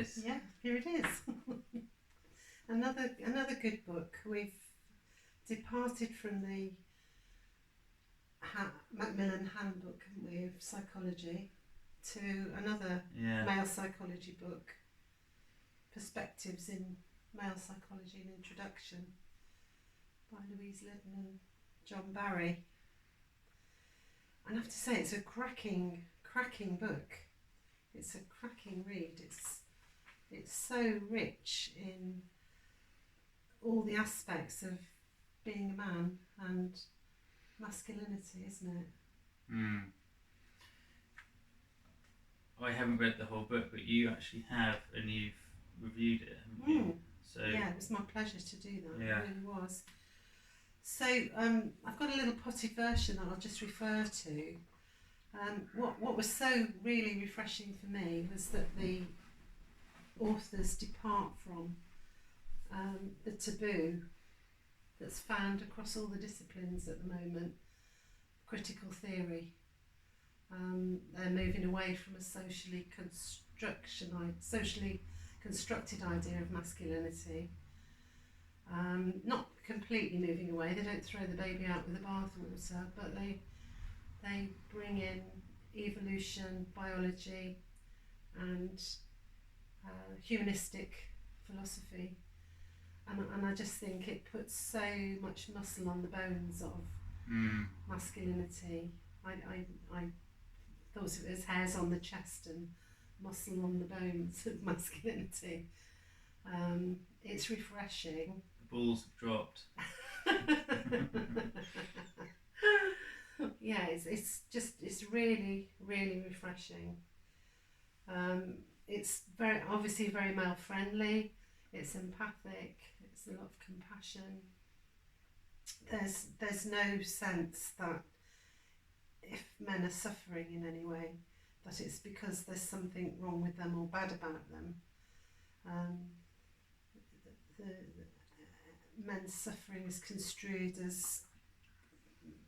is. Yeah, here it is. Another good book. We've departed from the Macmillan Handbook, haven't we, of psychology, to another male psychology book, Perspectives in Male Psychology, an Introduction, by Louise Liddon John Barry. And I have to say, it's a cracking book. It's a cracking read. It's so rich in all the aspects of being a man and masculinity, isn't it? I haven't read the whole book, but you actually have, and you've reviewed it, haven't you? So yeah, it was my pleasure to do that. Yeah. It really was. So I've got a little potted version that I'll just refer to. What was so really refreshing for me was that the authors depart from the taboo that's found across all the disciplines at the moment, critical theory. They're moving away from a socially constructed idea of masculinity. Not completely moving away, they don't throw the baby out with the bathwater, but they bring in evolution, biology, and humanistic philosophy. And I just think it puts so much muscle on the bones of masculinity. I thought of it as hairs on the chest and muscle on the bones of masculinity. It's refreshing. The balls have dropped. Yeah, it's really, really refreshing. It's obviously very male friendly. It's empathic. It's a lot of compassion. There's no sense that if men are suffering in any way, that it's because there's something wrong with them or bad about them. The men's suffering is construed as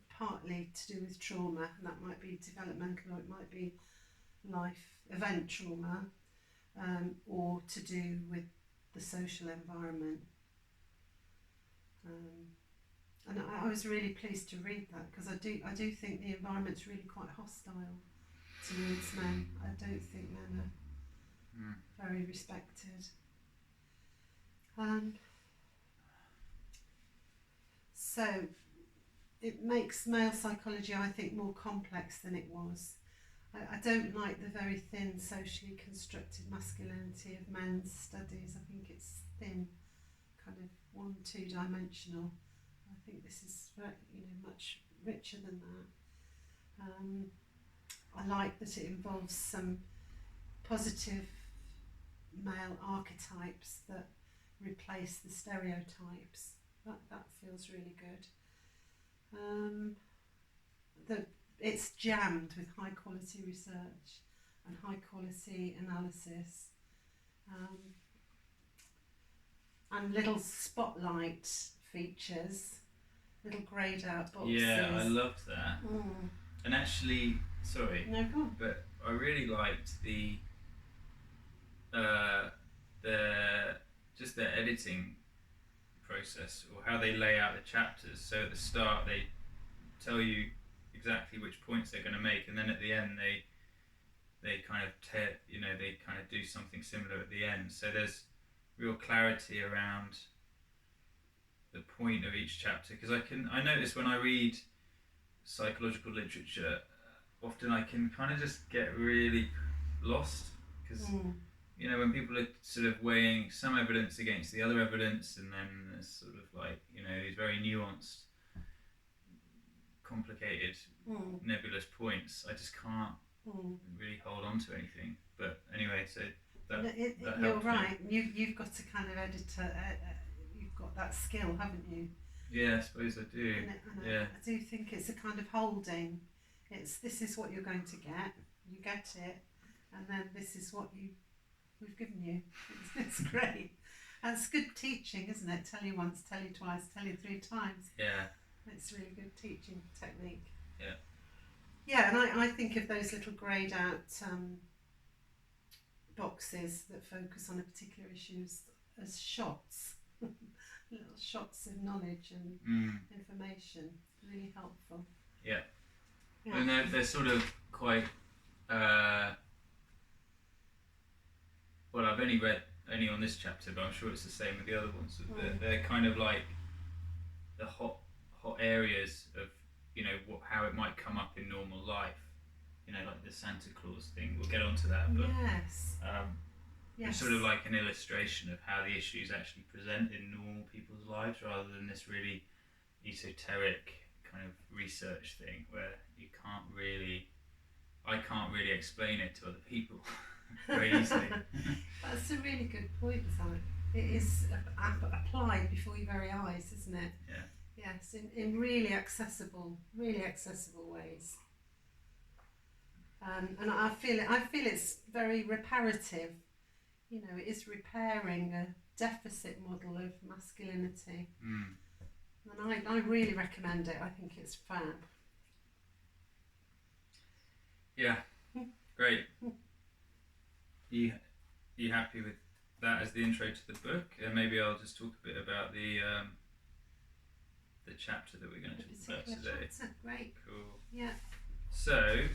partly to do with trauma, and that might be developmental, or it might be life event trauma, or to do with the social environment. And I was really pleased to read that, because I do think the environment's really quite hostile towards men. I don't think men are very respected. So it makes male psychology, I think, more complex than it was. I don't like the very thin, socially constructed masculinity of men's studies. I think it's thin, kind of 1-2 dimensional. I think this is much richer than that. I like that it involves some positive male archetypes that replace the stereotypes. That feels really good. It's jammed with high quality research and high quality analysis, and little spotlight features, little greyed out boxes. Yeah, I loved that. And actually, sorry, no, go on. But I really liked the just their editing process, or how they lay out the chapters. So at the start they tell you exactly which points they're going to make, and then at the end they kind of do something similar at the end. So there's real clarity around the point of each chapter, because I notice when I read psychological literature, often I can kind of just get really lost, because when people are sort of weighing some evidence against the other evidence, and then there's sort of like these very nuanced, complicated, nebulous points, I just can't really hold on to anything. But anyway, so that you're right. You've got to kind of edit. You've got that skill, haven't you? Yeah, I suppose I do. I do think it's a kind of holding. This is what you're going to get. You get it, and then this is what we've given you. It's great. And it's good teaching, isn't it? Tell you once, tell you twice, tell you 3 times. Yeah. It's really good teaching technique. Yeah. Yeah, and I think of those little greyed out boxes that focus on a particular issue as shots, little shots of knowledge and information. Really helpful. Yeah. Yeah. And they're sort of quite. Well, I've only read on this chapter, but I'm sure it's the same with the other ones. They're kind of like the hot areas of, you know, how it might come up in normal life. You know, like the Santa Claus thing. We'll get onto that, but Yes. it's sort of like an illustration of how the issues actually present in normal people's lives, rather than this really esoteric kind of research thing where I can't really explain it to other people very easily. That's a really good point, Zac. It is applied before your very eyes, isn't it? Yeah. Yes, in really accessible ways. And I feel it's very reparative. You know, it is repairing a deficit model of masculinity. And I really recommend it. I think it's fab. Yeah, great. You happy with that as the intro to the book? And maybe I'll just talk a bit about the chapter that we're going to talk about today. Chapter. Great. Cool. Yeah. So,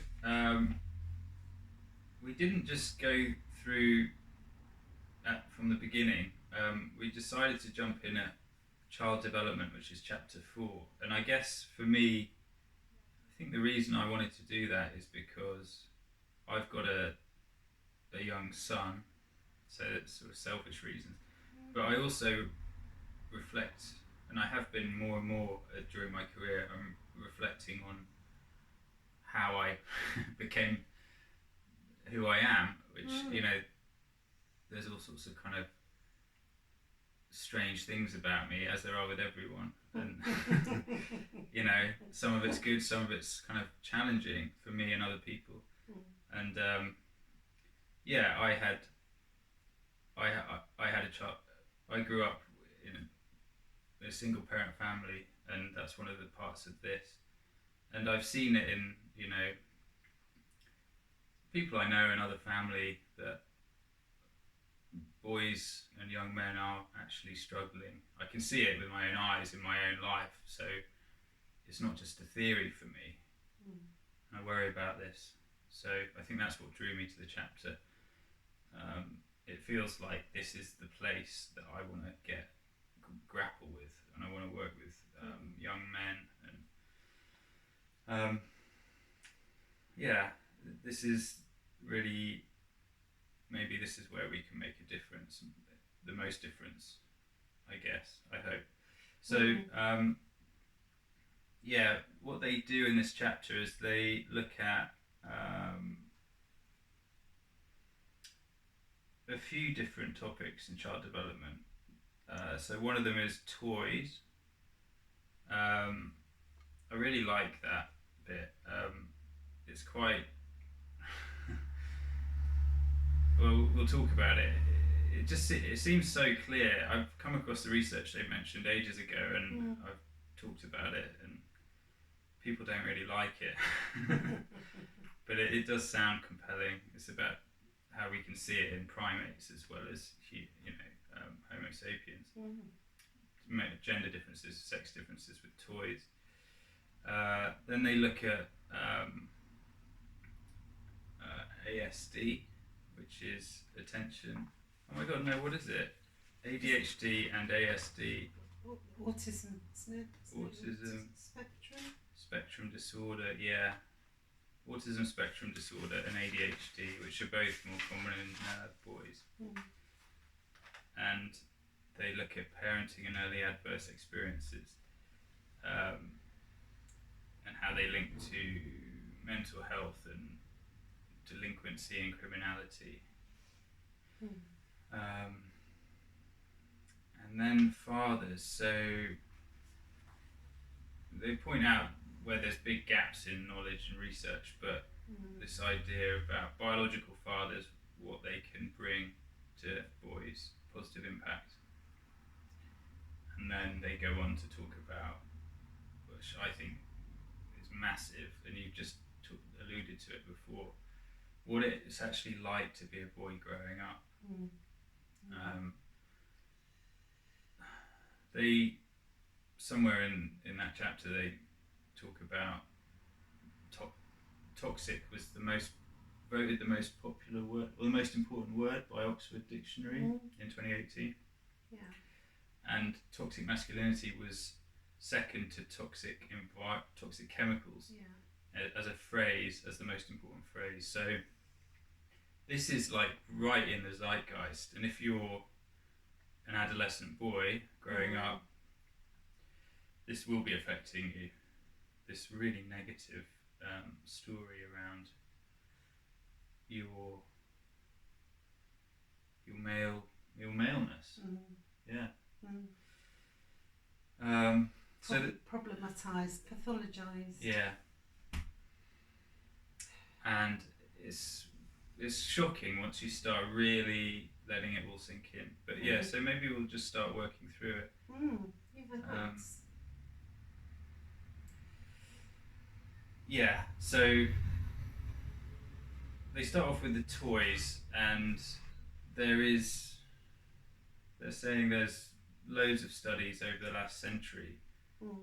we didn't just go through from the beginning. We decided to jump in at child development, which is chapter 4. And I guess for me, I think the reason I wanted to do that is because I've got a young son, so it's sort of selfish reasons. But I also reflect, and I have been more and more during my career, I'm reflecting on how I became who I am, which, you know, there's all sorts of kind of strange things about me, as there are with everyone, and you know, some of it's good, some of it's kind of challenging for me and other people. And yeah, I had a child. I grew up in a single parent family, and that's one of the parts of this. And I've seen it in, you know, people I know in other family, that boys and young men are actually struggling. I can see it with my own eyes in my own life, so it's not just a theory for me. I worry about this, so I think that's what drew me to the chapter. It feels like this is the place that I want to grapple with, and I want to work with young men, and yeah, this is really, maybe this is where we can make a difference, the most difference, I guess, I hope. So yeah, what they do in this chapter is they look at a few different topics in child development. So one of them is toys. I really like that bit. It's quite well, we'll talk about it. It seems so clear. I've come across the research they mentioned ages ago, and I've talked about it, and people don't really like it. But it does sound compelling. It's about how we can see it in primates as well as, you know, Homo sapiens. Gender differences, sex differences with toys. Then they look at ASD, which is attention. Oh my god, no, what is it? ADHD and ASD. Autism, isn't it? Autism. Spectrum disorder, yeah. Autism spectrum disorder and ADHD, which are both more common in boys. And they look at parenting and early adverse experiences, and how they link to mental health and delinquency and criminality. And then fathers, so they point out where there's big gaps in knowledge and research, but this idea about biological fathers, what they can bring to boys, positive impact. And then they go on to talk about, which I think is massive, and you've just alluded to it before, what it's actually like to be a boy growing up. Mm. They somewhere in that chapter they talk about toxic was voted the most popular word or the most important word by Oxford Dictionary in 2018. Yeah. And toxic masculinity was second to toxic chemicals as a phrase, as the most important phrase. So this is like right in the zeitgeist, and if you're an adolescent boy growing up, this will be affecting you. This really negative story around your maleness. Yeah. So problematised, pathologised. Yeah. And it's shocking once you start really letting it all sink in. But yeah, so maybe we'll just start working through it. Yeah, so they start off with the toys, and they're saying there's loads of studies over the last century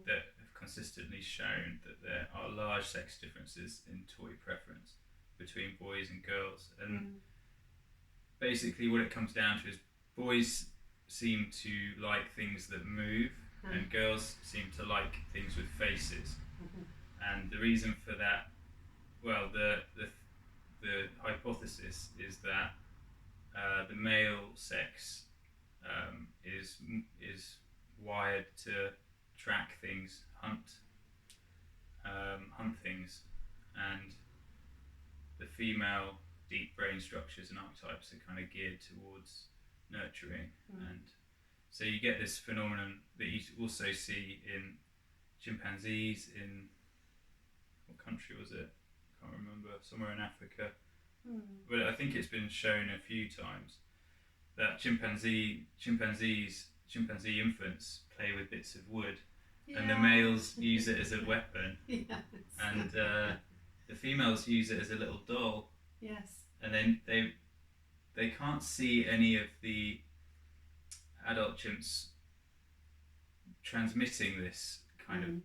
that have consistently shown that there are large sex differences in toy preference between boys and girls. And basically what it comes down to is boys seem to like things that move and girls seem to like things with faces. And the reason for that, well, the hypothesis is that the male sex is wired to track things, hunt things, and the female deep brain structures and archetypes are kind of geared towards nurturing. And so you get this phenomenon that you also see in chimpanzees in, what country was it? I can't remember, somewhere in Africa. But I think it's been shown a few times that chimpanzee infants play with bits of wood, and the males use it as a weapon, and the females use it as a little doll. Yes. And then they can't see any of the adult chimps transmitting this kind of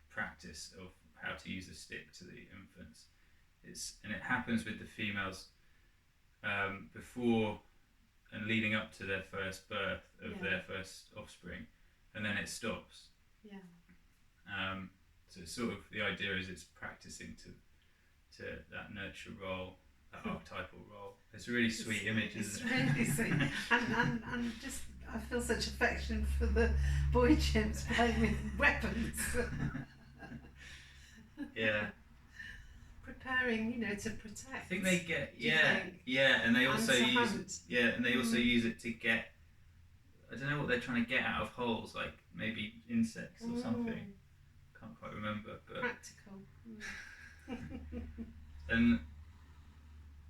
practice of how to use a stick to the infants. And it happens with the females before and leading up to their first birth of their first offspring, and then it stops. So it's sort of, the idea is it's practicing to that nurture role, that archetypal role. It's a really sweet image, isn't it? It's really sweet. And just, I feel such affection for the boy chimps playing with weapons. Yeah. Preparing, to protect. I think they get and they also use it to get, I don't know what they're trying to get out of holes, like maybe insects or something. Can't quite remember, but practical. And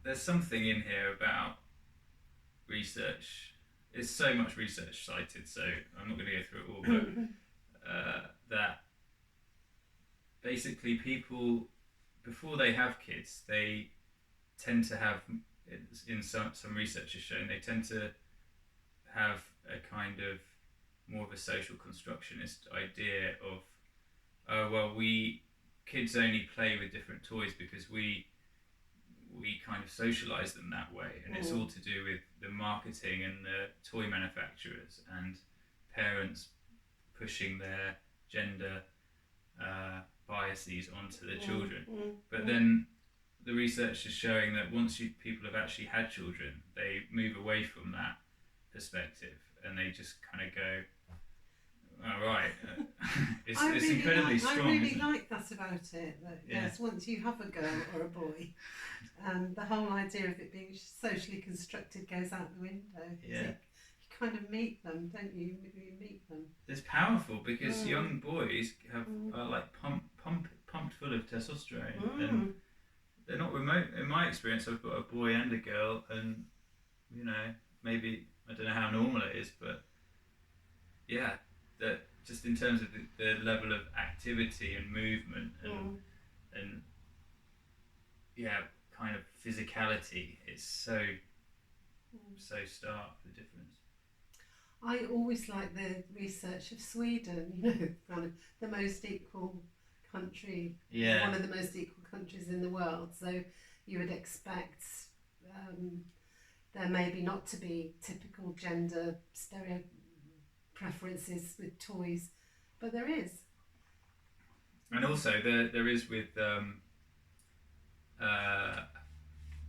there's something in here about research. It's so much research cited, so I'm not going to go through it all, but that basically people, before they have kids, they tend to have, in some research has shown, they tend to have a kind of more of a social constructionist idea of, kids only play with different toys because we kind of socialise them that way, and it's all to do with the marketing and the toy manufacturers and parents pushing their gender biases onto the children. But then the research is showing that once people have actually had children, they move away from that perspective and they just kind of go, all right, it's really incredibly strong. I really like that about it, that yes, once you have a girl or a boy, the whole idea of it being socially constructed goes out the window. Yeah. You kind of meet them, don't you? You meet them. It's powerful because young boys are like pumped full of testosterone, and they're not remote. In my experience, I've got a boy and a girl, and maybe I don't know how normal it is, but yeah, that just in terms of the level of activity and movement and kind of physicality. It's so stark, the difference. I always like the research of Sweden, kind of the most equal country, one of the most equal countries in the world. So you would expect there maybe not to be typical gender stereo preferences with toys, but there is. And also there is with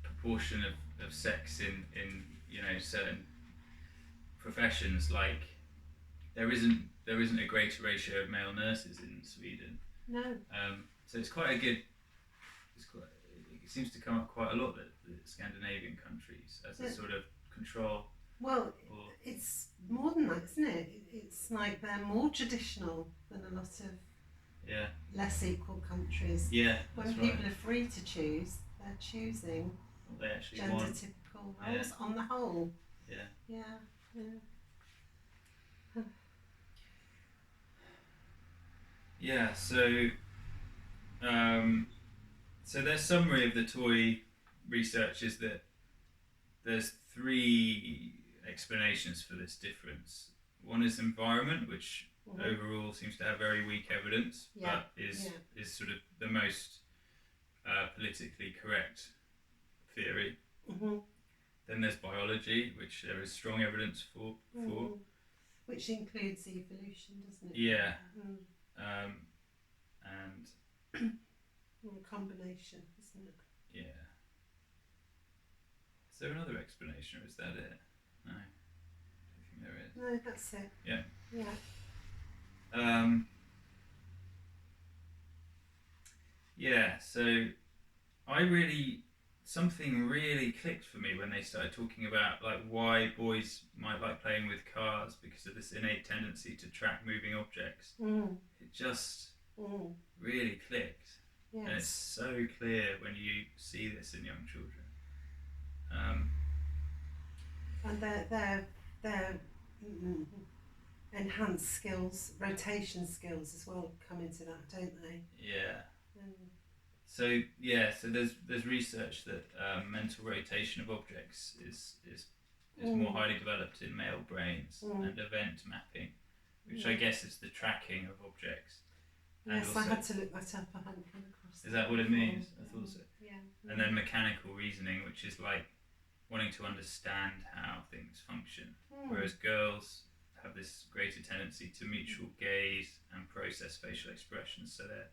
proportion of sex in certain professions, like there isn't a greater ratio of male nurses in Sweden. No. So it's quite a good. It seems to come up quite a lot that the Scandinavian countries as a sort of control. Well, it's more than that, isn't it? It's like they're more traditional than a lot of less equal countries. Yeah. When people are free to choose, they're choosing what they actually gender want. typical roles on the whole. Yeah. Yeah. Yeah. So their summary of the toy research is that there's 3 explanations for this difference. One is environment, which overall seems to have very weak evidence, but is sort of the most politically correct theory. Then there's biology, which there is strong evidence for. Which includes evolution, doesn't it? Yeah. And a combination, isn't it? Yeah. Is there another explanation, or is that it? No. I don't think there is. No, that's it. Yeah. Yeah. Yeah, so something really clicked for me when they started talking about like why boys might like playing with cars because of this innate tendency to track moving objects. It just really clicked. Yes. And it's so clear when you see this in young children. And their enhanced skills, rotation skills as well, come into that, don't they? Yeah. So there's research that mental rotation of objects is more highly developed in male brains, and event mapping, which I guess is the tracking of objects. Yes, also, I had to look that up. I hadn't come across that. Is that what it means? I thought so. Yeah. And then mechanical reasoning, which is like wanting to understand how things function, whereas girls have this greater tendency to mutual gaze and process facial expressions, so they're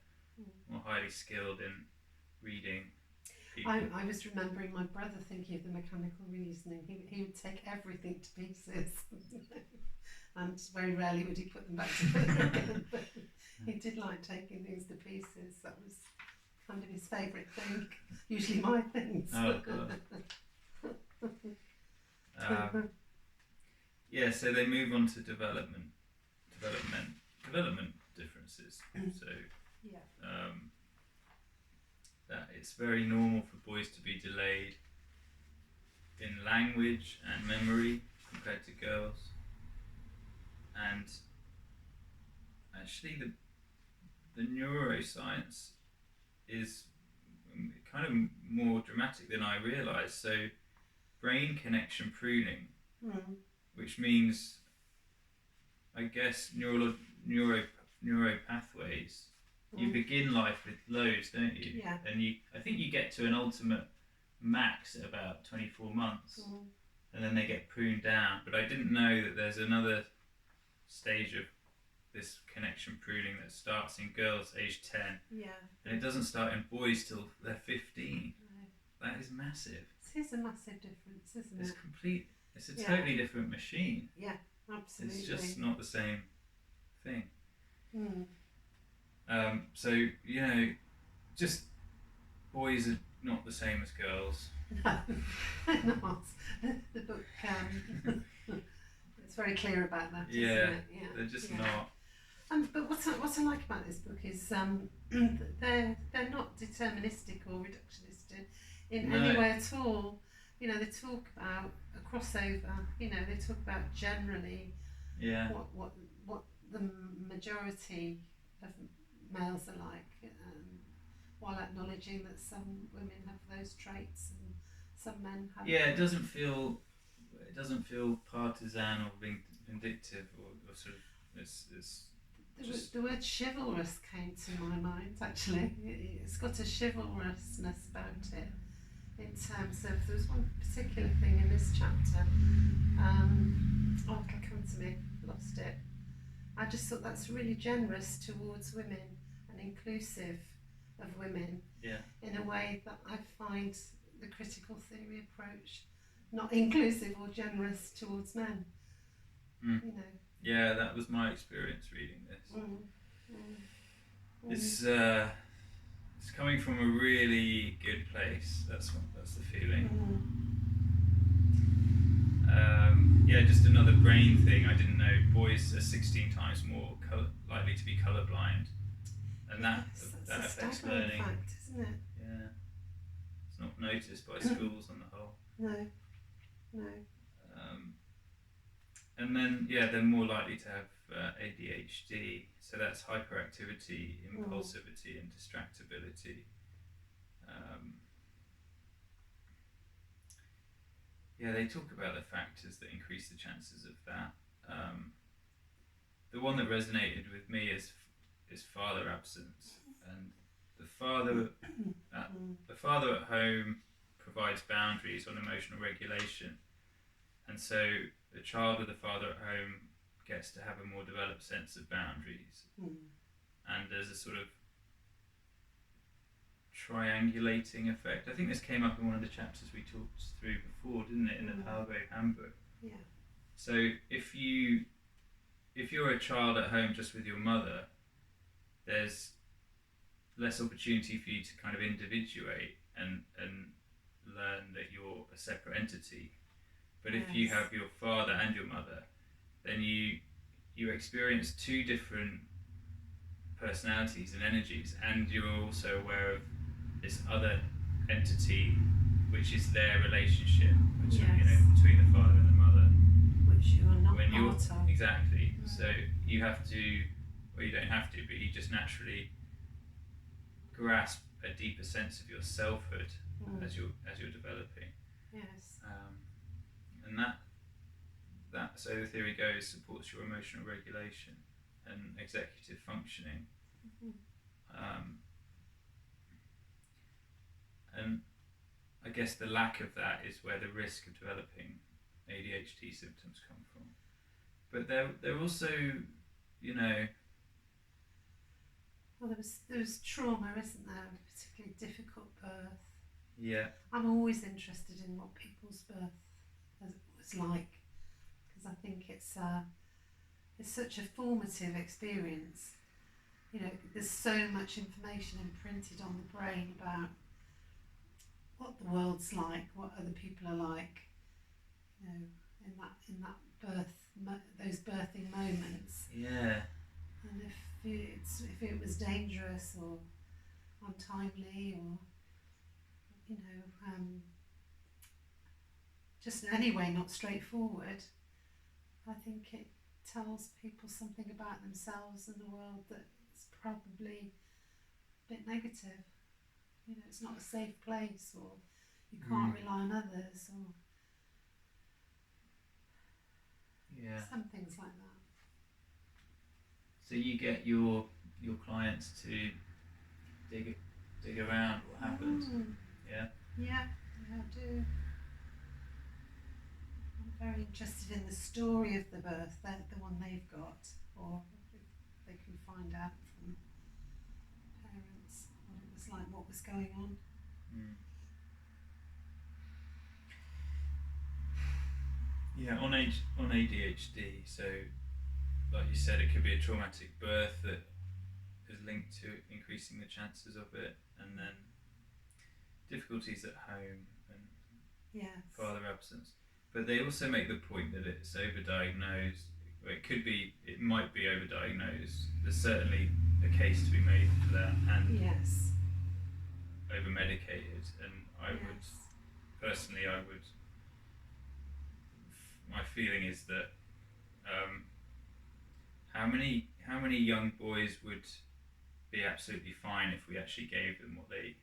more highly skilled in reading people. I was remembering my brother thinking of the mechanical reasoning. He would take everything to pieces, and very rarely would he put them back together again. But he did like taking things to pieces. That was kind of his favourite thing. Usually my things. Oh, God. Yeah, so they move on to development differences. So that it's very normal for boys to be delayed in language and memory compared to girls. And actually the neuroscience is kind of more dramatic than I realised. So brain connection pruning, which means, I guess, neuro pathways. You begin life with loads, don't you? Yeah. And I think you get to an ultimate max at about 24 months, and then they get pruned down. But I didn't know that there's another stage of this connection pruning that starts in girls aged 10. Yeah. And it doesn't start in boys till they're 15. No. That is massive. It is a massive difference, isn't it? It's a totally different machine. Yeah, absolutely. It's just not the same thing. Mm. So, just boys are not the same as girls. No, they're not. The book, it's very clear about that, isn't it? Yeah, they're just not. But what I like about this book is they're not deterministic or reductionist in any way at all. They talk about a crossover. They talk about generally what the majority of males are like. while acknowledging that some women have those traits and some men have. Yeah, it doesn't feel partisan or vindictive or sort of it's just The word chivalrous came to my mind actually. It's got a chivalrousness about it in terms of, there was one particular thing in this chapter, it'll come to me, lost it. I just thought that's really generous towards women and inclusive of women, yeah. in a way that I find the critical theory approach not inclusive or generous towards men. Mm. You know. Yeah, that was my experience reading this. It's coming from a really good place. That's the feeling. Yeah, just another brain thing. I didn't know boys are 16 times more likely to be colourblind, and that affects learning. Fact, isn't it? Yeah, it's not noticed by schools on the whole. No. And then they're more likely to have ADHD. So that's hyperactivity, impulsivity, and distractibility. They talk about the factors that increase the chances of that. The one that resonated with me is father absence, and the father at home provides boundaries on emotional regulation, and so the child with a father at home gets to have a more developed sense of boundaries, and there's a sort of triangulating effect. I think this came up in one of the chapters we talked through before, didn't it, in the Palgrave Handbook? Yeah. So if you're a child at home just with your mother, there's less opportunity for you to kind of individuate and learn that you're a separate entity. But if you have your father and your mother, then you experience two different personalities and energies, and you're also aware of this other entity, which is their relationship between the father and the mother, which you are not part of. Exactly. No. So you have to, well, you don't have to, but you just naturally grasp a deeper sense of your selfhood as you're developing. Yes. And that, so the theory goes, supports your emotional regulation and executive functioning. And I guess the lack of that is where the risk of developing ADHD symptoms come from. But they're also, well, there was trauma, isn't there? A particularly difficult birth. Yeah. I'm always interested in what people's birth was like, because I think it's such a formative experience. There's so much information imprinted on the brain about what the world's like, what other people are like, in that birth, those birthing moments. Yeah. And if it was dangerous or untimely or just anyway not straightforward, I think it tells people something about themselves and the world that's probably a bit negative. It's not a safe place, or you can't rely on others, or some things like that. So you get your clients to dig around what happened. Yeah, I do. I'm very interested in the story of the birth, the one they've got, or they can find out from parents what it was like, what was going on. Yeah, on ADHD, so like you said, it could be a traumatic birth that is linked to increasing the chances of it, and then difficulties at home and father absence. But they also make the point that it's overdiagnosed. It might be overdiagnosed. There's certainly a case to be made for that, and over-medicated. And I would personally, my feeling is that how many young boys would be absolutely fine if we actually gave them what they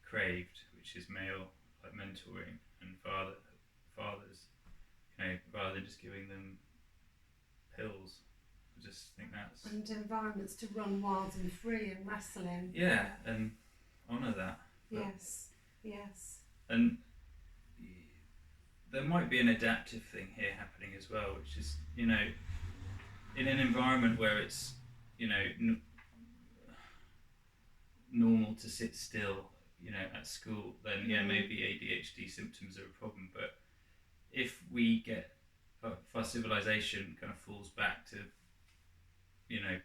craved, which is male like mentoring and fathers, rather than just giving them pills. I just think that's and environments to run wild and free and wrestle in. and honour that. Yes. And there might be an adaptive thing here happening as well, which is in an environment where it's normal to sit still, at school, then maybe ADHD symptoms are a problem. But if we get, if our civilization kind of falls back to,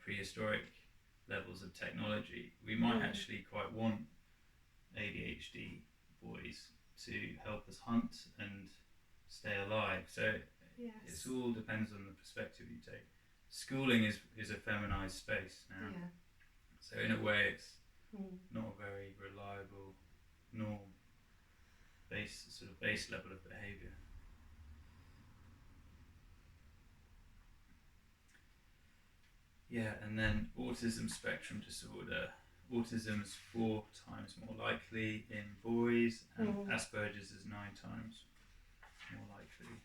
prehistoric levels of technology, we might actually quite want ADHD boys to help us hunt and stay alive. So it all depends on the perspective you take. Schooling is a feminized space now. Yeah. So in a way it's not a very reliable norm, base level of behaviour. Yeah, and then autism spectrum disorder. Autism is 4 times more likely in boys, and Asperger's is 9 times more likely.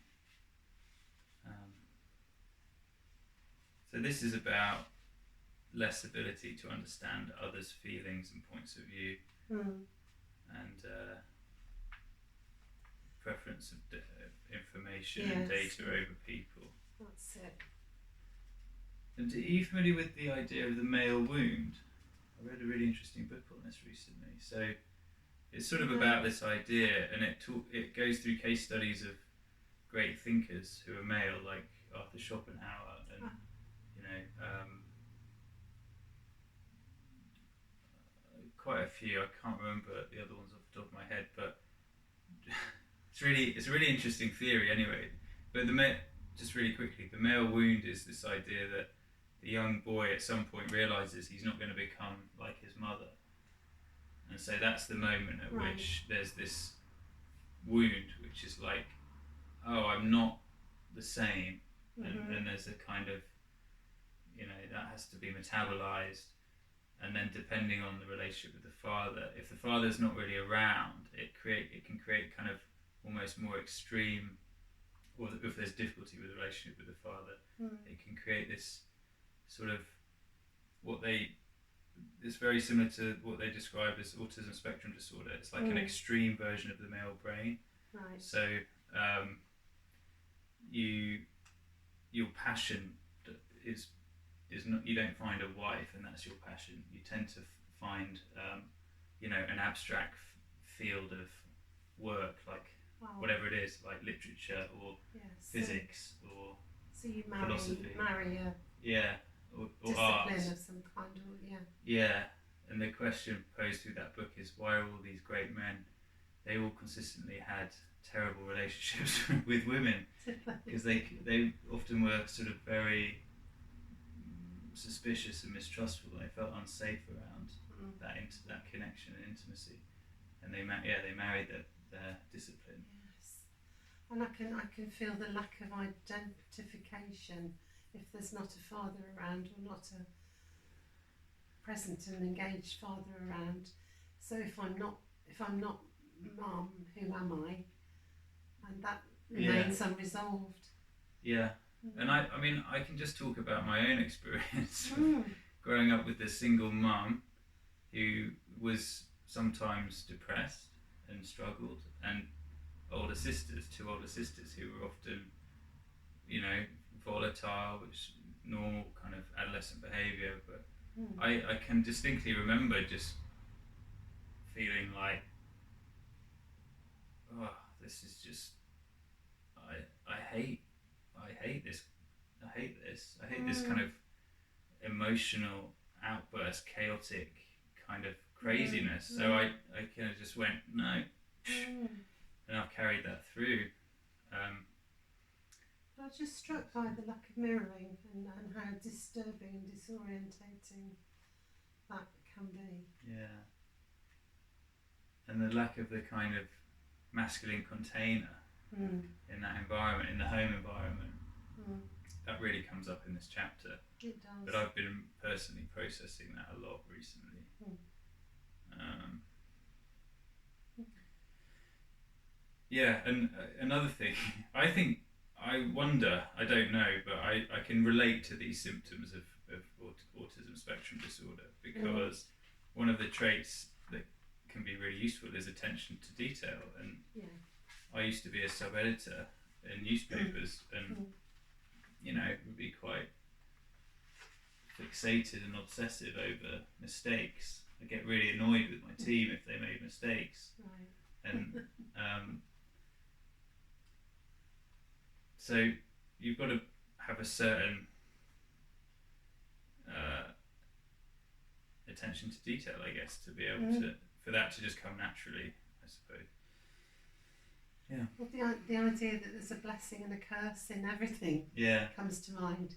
So this is about less ability to understand others' feelings and points of view, and preference of information and data over people. That's it. And are you familiar with the idea of the male wound? I read a really interesting book on this recently. So it's sort of about this idea, and it goes through case studies of great thinkers who are male, like Arthur Schopenhauer, and quite a few. I can't remember the other ones off the top of my head, but it's a really interesting theory anyway. But just really quickly, the male wound is this idea that the young boy at some point realizes he's not going to become like his mother, and so that's the moment at which there's this wound, which is like, oh, I'm not the same, and there's a kind of, that has to be metabolized. And then depending on the relationship with the father, if the father's not really around, it can create kind of almost more extreme, or if there's difficulty with the relationship with the father, it can create this sort of it's very similar to what they describe as autism spectrum disorder. It's like an extreme version of the male brain. Right. So your passion is not, you don't find a wife and that's your passion. You tend to find an abstract field of work, like whatever it is, like literature or physics or so you philosophy. marry a or discipline arts of some kind, or and the question posed through that book is, why are all these great men, they all consistently had terrible relationships with women, because they often were sort of very suspicious and mistrustful. They felt unsafe around that connection and intimacy, and they married their discipline. Yes, and I can feel the lack of identification if there's not a father around, or not a present and engaged father around. So if I'm not mum, who am I? And that remains unresolved. Yeah. And I mean, I can just talk about my own experience growing up with a single mum who was sometimes depressed and struggled, and two older sisters who were often, volatile, which normal kind of adolescent behaviour. But I can distinctly remember just feeling like, oh, this is just, I hate this. I hate this kind of emotional outburst, chaotic kind of craziness. So I kind of just went, no, and I've carried that through. I was just struck by the lack of mirroring and how disturbing and disorientating that can be. Yeah. And the lack of the kind of masculine container in that environment, in the home environment. that really comes up in this chapter. It does. But I've been personally processing that a lot recently. Yeah, and another thing, I wonder, I don't know, but I can relate to these symptoms of autism spectrum disorder, because one of the traits that can be really useful is attention to detail. And I used to be a sub-editor in newspapers, and would be quite fixated and obsessive over mistakes. I get really annoyed with my team if they made mistakes. Right. And so you've got to have a certain attention to detail, I guess, to be able to, for that to just come naturally, I suppose. Yeah. Well, the idea that there's a blessing and a curse in everything comes to mind.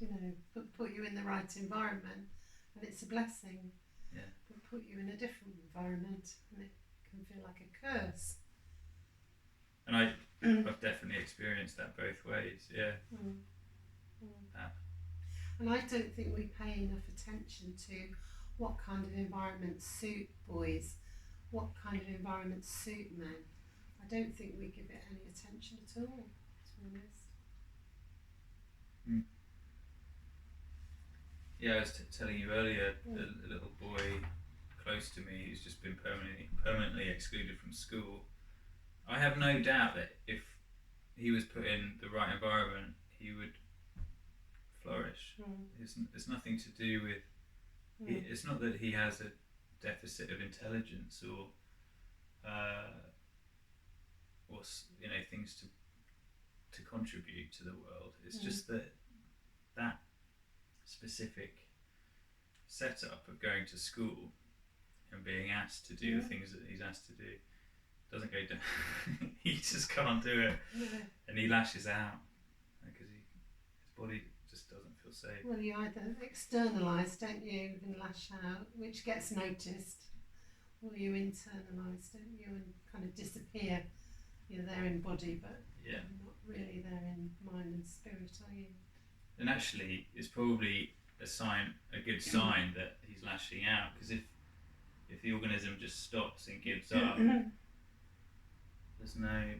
Put you in the right environment and it's a blessing. Yeah. But put you in a different environment and it can feel like a curse. And I've definitely experienced that both ways. Yeah. And I don't think we pay enough attention to what kind of environments suit boys, what kind of environments suit men. I don't think we give it any attention at all, to be honest. Yeah, I was telling you earlier, a little boy close to me who's just been permanently excluded from school. I have no doubt that if he was put in the right environment, he would flourish. It's nothing to do with. It's not that he has a deficit of intelligence or things to contribute to the world. It's just that specific setup of going to school and being asked to do the things that he's asked to do doesn't go down. He just can't do it, and he lashes out because his body just doesn't feel safe. Well, you either externalise, don't you, and lash out, which gets noticed, or you internalise, don't you, and kind of disappear. You're there in body, but you're not really there in mind and spirit, are you? And actually, it's probably a good sign that he's lashing out, because if the organism just stops and gives up, there's no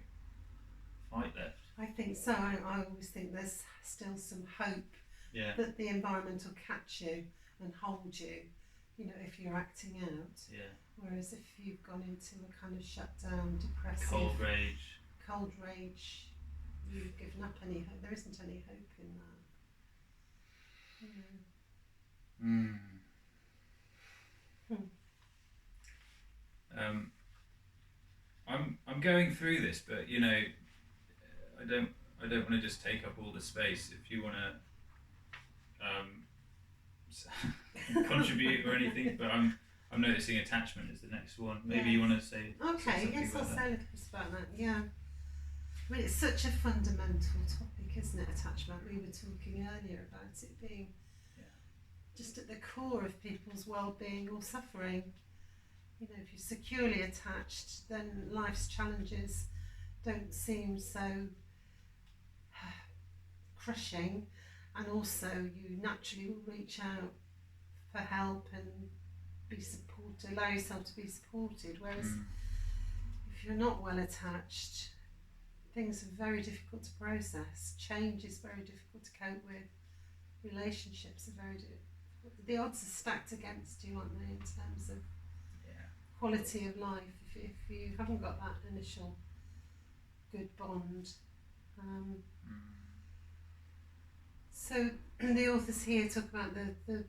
fight left. I think so. I always think there's still some hope that the environment will catch you and hold you, if you're acting out. Yeah. Whereas if you've gone into a kind of shut down, depressive, cold rage, you've given up any hope. There isn't any hope in that. I'm going through this, but I don't want to just take up all the space. If you want to contribute or anything, but I'm noticing attachment is the next one. Maybe you want to say. Okay, yes, I'll say a little bit about that. Yeah, I mean, it's such a fundamental topic, isn't it? Attachment. We were talking earlier about it being just at the core of people's well-being or suffering. If you're securely attached, then life's challenges don't seem so crushing, and also you naturally will reach out for help and be supported, allow yourself to be supported. Whereas if you're not well attached, things are very difficult to process. Change is very difficult to cope with. Relationships are very difficult. The odds are stacked against you, aren't they, in terms of quality of life, if you haven't got that initial good bond. So the authors here talk about the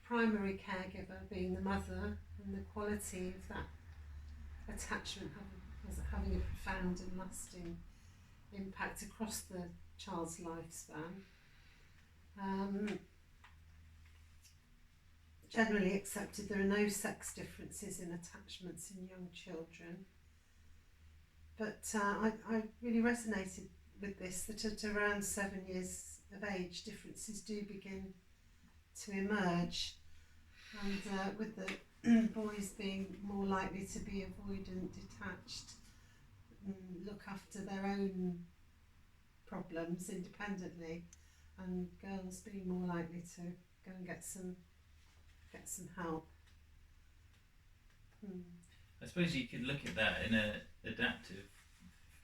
primary caregiver being the mother, and the quality of that attachment having a profound and lasting impact across the child's lifespan. Generally accepted, there are no sex differences in attachments in young children. But I really resonated with this, that at around 7 years of age, differences do begin to emerge. And with the boys being more likely to be avoidant, detached, look after their own problems independently, and girls being more likely to go and get some help. I suppose you could look at that in a adaptive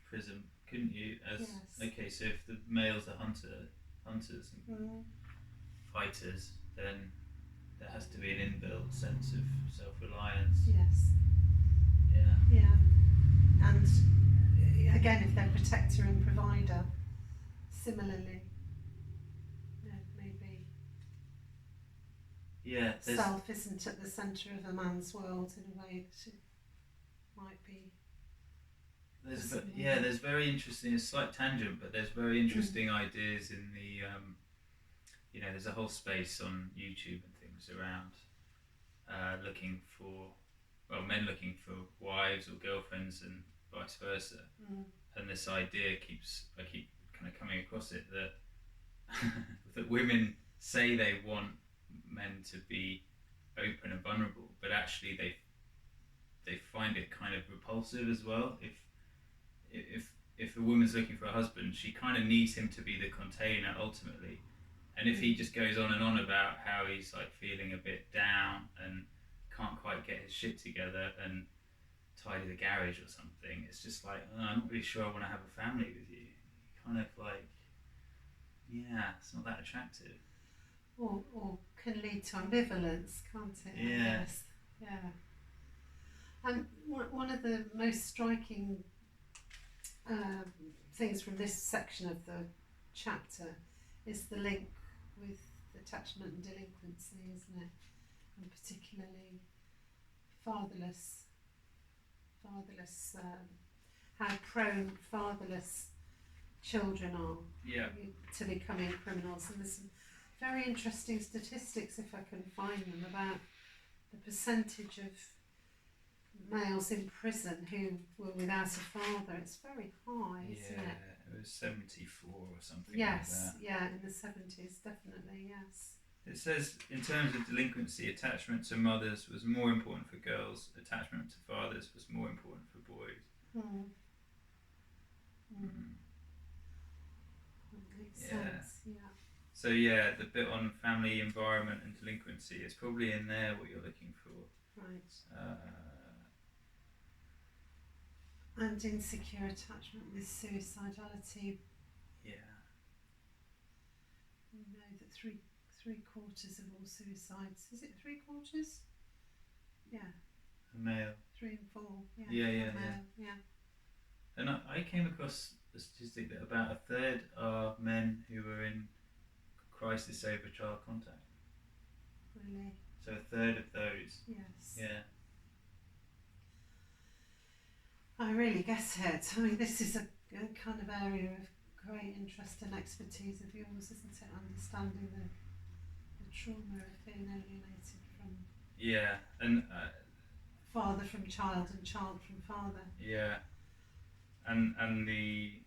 prism, couldn't you? As Yes. okay, so if the males are hunters and fighters, then there has to be an inbuilt sense of self-reliance. Yes. Yeah. And again, if they're protector and provider, similarly, maybe self isn't at the centre of a man's world in a way that it might be. There's very interesting, a slight tangent, but there's very interesting ideas in the, there's a whole space on YouTube and things around men looking for wives or girlfriends and vice versa. And this idea I keep kind of coming across it, that that women say they want men to be open and vulnerable, but actually they find it kind of repulsive as well. If a woman's looking for a husband, she kind of needs him to be the container ultimately. And if he just goes on and on about how he's like feeling a bit down and can't quite get his shit together and tidy the garage or something, it's just like, I'm not really sure I want to have a family with you. Kind of like, it's not that attractive. Or can lead to ambivalence, can't it? Yes. Yeah. And one of the most striking things from this section of the chapter is the link with attachment and delinquency, isn't it? And particularly fatherless, how prone fatherless children are to becoming criminals. And there's some very interesting statistics, if I can find them, about the percentage of males in prison who were without a father. It's very high, isn't it? It was 74 or something yes, like that. In the 70s, definitely, yes. It says, in terms of delinquency, attachment to mothers was more important for girls, attachment to fathers was more important for boys. That makes sense, So the bit on family, environment and delinquency is probably in there what you're looking for. Right. And insecure attachment with suicidality. We know that three quarters of all suicides, is it 3/4? Yeah. A male. 3 and 4. Yeah. Yeah. And I came across a statistic that about a third are men who are in crisis over child contact. Really? So a third of those. Yes. Yeah. I really get it. I mean, this is a kind of area of great interest and expertise of yours, isn't it? Understanding the trauma of being alienated from and father from child and child from father. And the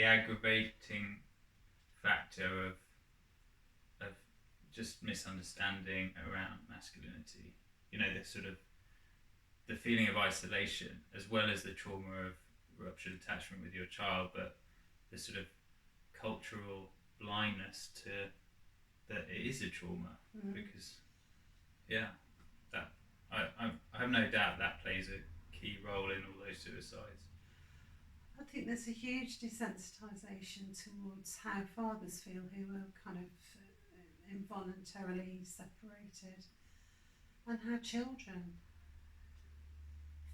aggravating factor of just misunderstanding around masculinity, the sort of the feeling of isolation, as well as the trauma of ruptured attachment with your child, but the sort of cultural blindness to that it is a trauma, because that I have no doubt that plays a key role in all those suicides. I think there's a huge desensitisation towards how fathers feel who are kind of involuntarily separated, and how children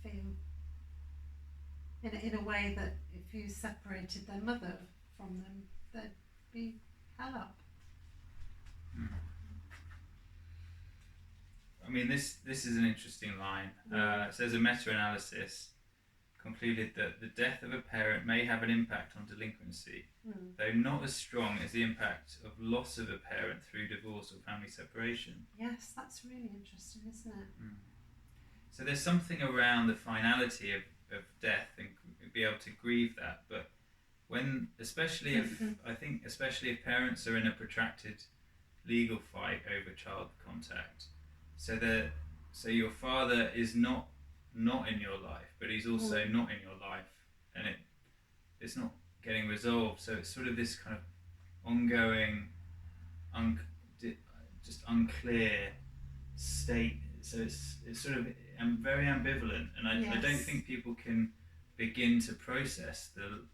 feel in a way that if you separated their mother from them, they'd be hell up. I mean, this is an interesting line. It says a meta-analysis concluded that the death of a parent may have an impact on delinquency, though not as strong as the impact of loss of a parent through divorce or family separation. Yes, that's really interesting, isn't it? So there's something around the finality of death and be able to grieve that, but when, especially if parents are in a protracted legal fight over child contact, so your father is not in your life, but he's also not in your life, and it's not getting resolved. So it's sort of this kind of ongoing, just unclear state. So it's sort of very ambivalent, and I don't Yes. think people can begin to process the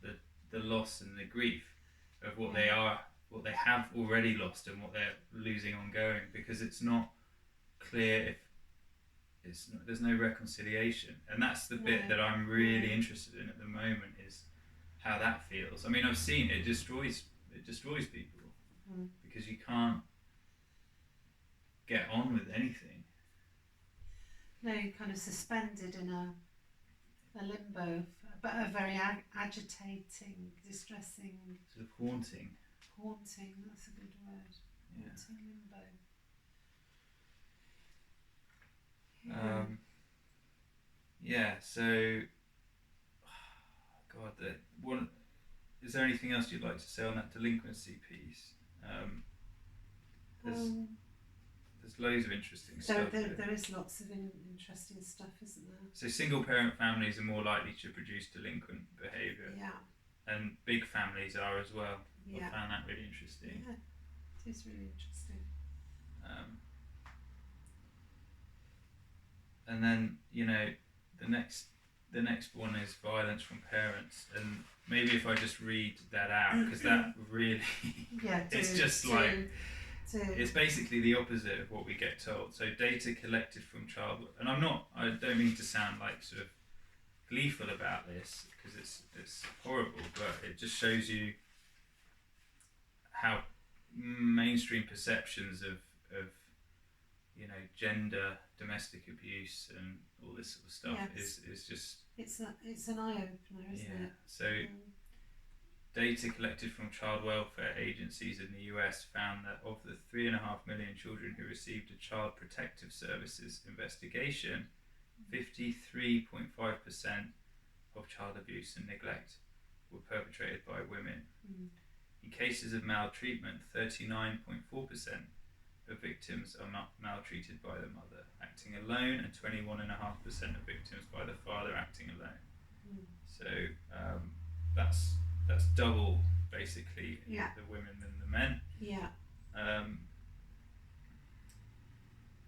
loss and the grief of what they are, what they have already lost, and what they're losing ongoing, because it's not clear if there's no reconciliation, and that's the bit that I'm really interested in at the moment, is how that feels. I mean, I've seen it destroys people because you can't get on with anything. No, you're kind of suspended in a limbo, but a very agitating, distressing, Sort of haunting. Haunting. That's a good word. Yeah. Haunting limbo. So, God, is there anything else you'd like to say on that delinquency piece? There's loads of interesting stuff. There is lots of interesting stuff, isn't there? So single parent families are more likely to produce delinquent behaviour. Yeah. And big families are as well. Yeah. I found that really interesting. Yeah, it is really interesting. And then, the next one is violence from parents, and maybe if I just read that out, because that really it's basically the opposite of what we get told. So data collected from child, and I don't mean to sound like sort of gleeful about this, because it's horrible, but it just shows you how mainstream perceptions of gender, domestic abuse, and all this sort of stuff is just it's an eye opener, isn't it? So data collected from child welfare agencies in the US found that of the 3.5 million children who received a Child Protective Services investigation, 53.5% of child abuse and neglect were perpetrated by women. In cases of maltreatment, 39.4% of victims are maltreated by the mother acting alone, and 21.5% of victims by the father acting alone. So that's double, basically, the women than the men. Yeah.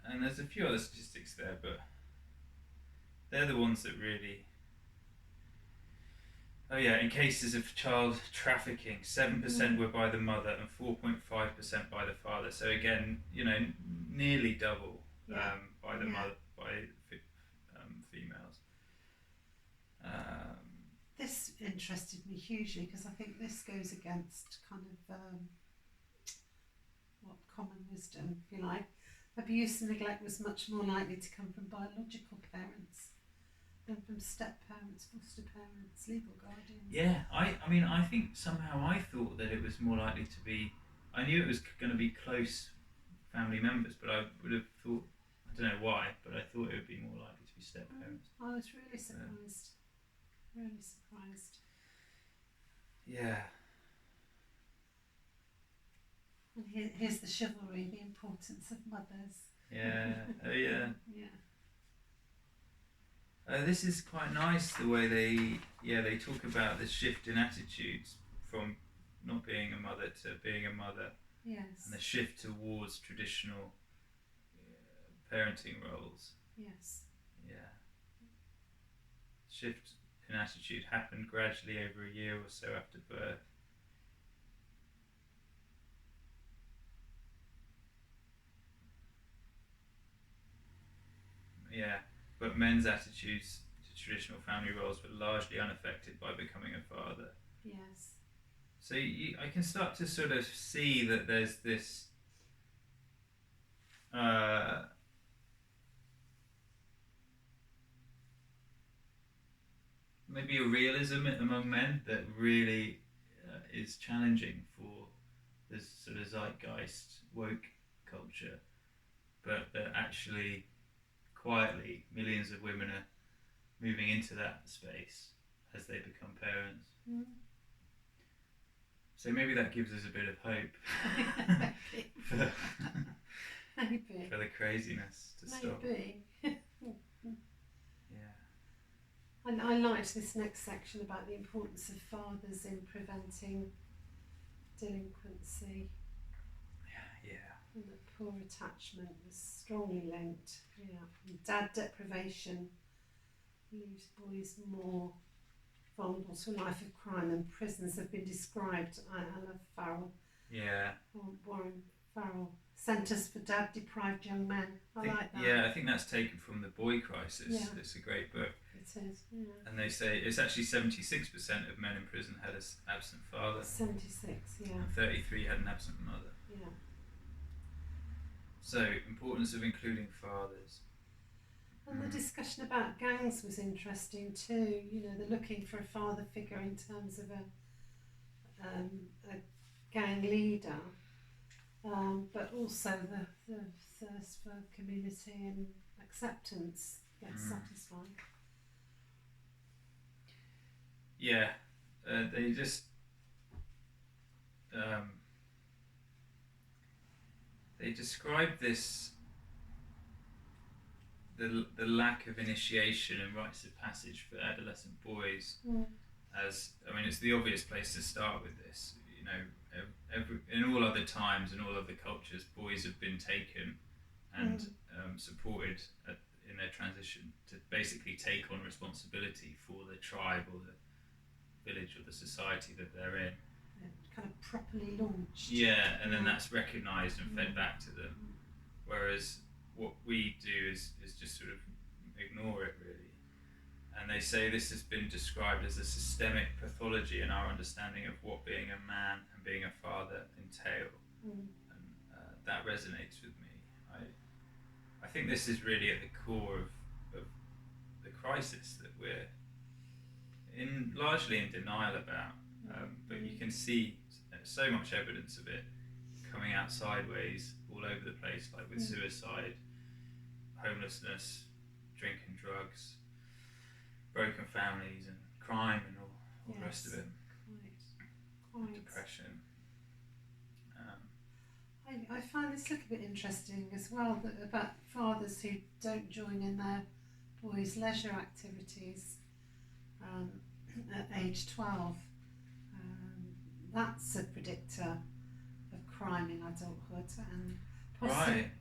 And there's a few other statistics there, but they're the ones that really... Oh yeah, in cases of child trafficking, 7% were by the mother and 4.5% by the father. So again, nearly double by the mother, by females. This interested me hugely, because I think this goes against kind of common wisdom, if you like. Abuse and neglect was much more likely to come from biological parents than from step-parents, foster parents, legal guardians. Yeah, I think somehow I thought that it was more likely to be... I knew it was going to be close family members, but I would have thought... I don't know why, but I thought it would be more likely to be step-parents. I was really surprised. Really surprised. Yeah. And here's the chivalry, the importance of mothers. Yeah, yeah. Yeah. This is quite nice, the way they talk about the shift in attitudes from not being a mother to being a mother. Yes. And the shift towards traditional parenting roles. Yes. Yeah. Shift in attitude happened gradually over a year or so after birth. Yeah. But men's attitudes to traditional family roles were largely unaffected by becoming a father. Yes. So I can start to sort of see that there's this maybe a realism among men that really is challenging for this sort of zeitgeist woke culture, but that actually quietly millions of women are moving into that space as they become parents. So maybe that gives us a bit of hope for the craziness to stop. Maybe. Yeah. And I liked this next section about the importance of fathers in preventing delinquency. Yeah. And that poor attachment was strongly linked. Yeah. And dad deprivation leaves boys more vulnerable to a life of crime, and prisons have been described. I love Farrell. Yeah. Warren Farrell. Centres for dad deprived young men. I like that. Yeah, I think that's taken from The Boy Crisis. Yeah. It's a great book. It is, yeah. And they say it's actually 76% of men in prison had an absent father. 76, yeah. And 33 had an absent mother. Yeah. So, importance of including fathers. And the discussion about gangs was interesting too. You know, they're looking for a father figure in terms of a gang leader, but also the thirst for community and acceptance gets satisfied. Yeah, they just they describe this the lack of initiation and rites of passage for adolescent boys as, I mean, it's the obvious place to start with this. You know, in all other times and all other cultures, boys have been taken and supported in their transition to basically take on responsibility for the tribe or the village or the society that they're in. Kind of properly launched. Yeah, and then that's recognised and fed back to them. Whereas what we do is just sort of ignore it, really. And they say this has been described as a systemic pathology in our understanding of what being a man and being a father entail. And that resonates with me. I think this is really at the core of the crisis that we're largely in denial about. But you can see so much evidence of it coming out sideways all over the place, like with suicide, homelessness, drink and drugs, broken families and crime and all the rest of it. Quite. Depression. I find this look a bit interesting as well, that about fathers who don't join in their boys' leisure activities at age 12. That's a predictor of crime in adulthood, and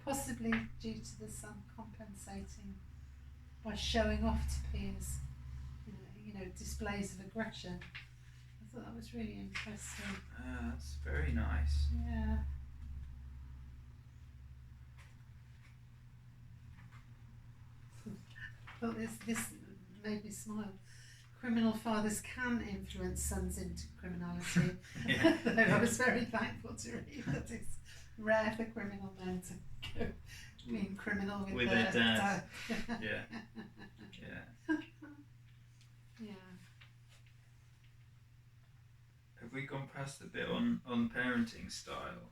possibly due to the son compensating by showing off to peers, you know, displays of aggression. I thought that was really interesting. That's very nice. Yeah. But this made me smile. Criminal fathers can influence sons into criminality. Though I was very thankful to read that it's rare for criminal men to go being criminal with their dad. Yeah. Have we gone past the bit on parenting style?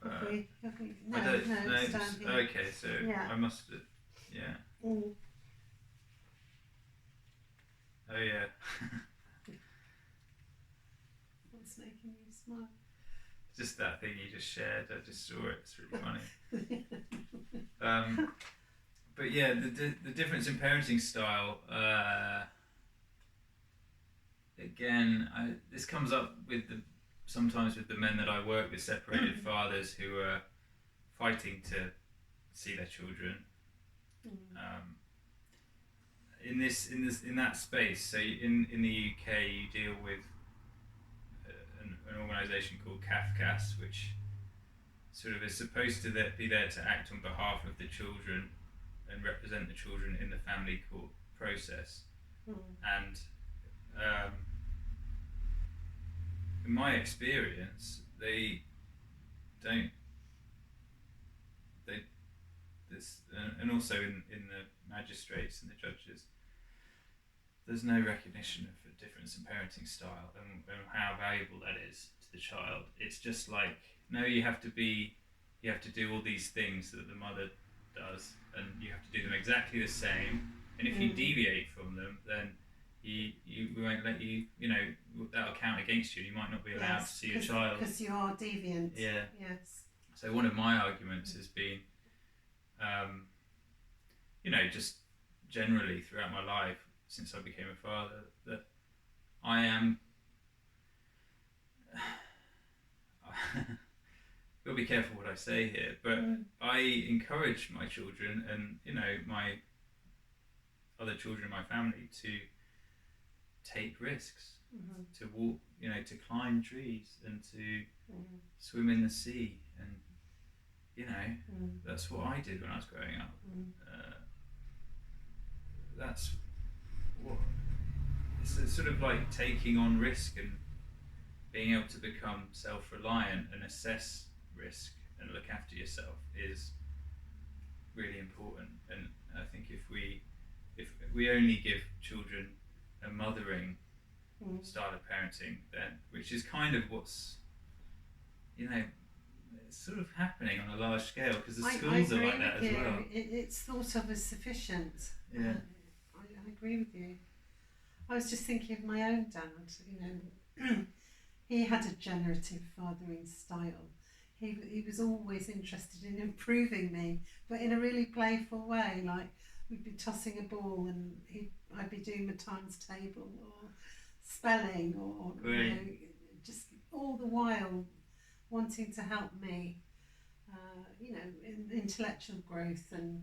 Have we? No, I don't know. it's down here. Okay, so I must have. Yeah. Oh yeah. What's making you smile? Just that thing you just shared. I just saw it. It's really funny. But yeah, the difference in parenting style. Again, this comes up with sometimes with the men that I work with, separated fathers who are fighting to see their children. In that space, so in the UK, you deal with an organisation called CAFCAS, which sort of is supposed to be there to act on behalf of the children and represent the children in the family court process. And in my experience, they don't. And also in the magistrates and the judges, there's no recognition of a difference in parenting style and how valuable that is to the child. It's just like, no, you have to do all these things that the mother does, and you have to do them exactly the same. And if you deviate from them, then we won't let you. You know, that'll count against you. You might not be allowed to see your child because you are deviant. Yeah. Yes. So one of my arguments has been, you know, just generally throughout my life since I became a father, that I am be careful what I say here, but I encourage my children and, you know, my other children in my family to take risks, to walk, you know, to climb trees and to swim in the sea, and you know, that's what I did when I was growing up. That's what it's a sort of like taking on risk and being able to become self-reliant and assess risk and look after yourself is really important. And I think if we only give children a mothering style of parenting, then, which is kind of what's, you know, it's sort of happening on a large scale, because the schools are like that as well. It's thought of as sufficient. Yeah. I agree with you. I was just thinking of my own dad, you know. He had a generative fathering style. He was always interested in improving me, but in a really playful way. Like, we'd be tossing a ball and I'd be doing my times table or spelling or you know, just all the while wanting to help me, you know, in intellectual growth and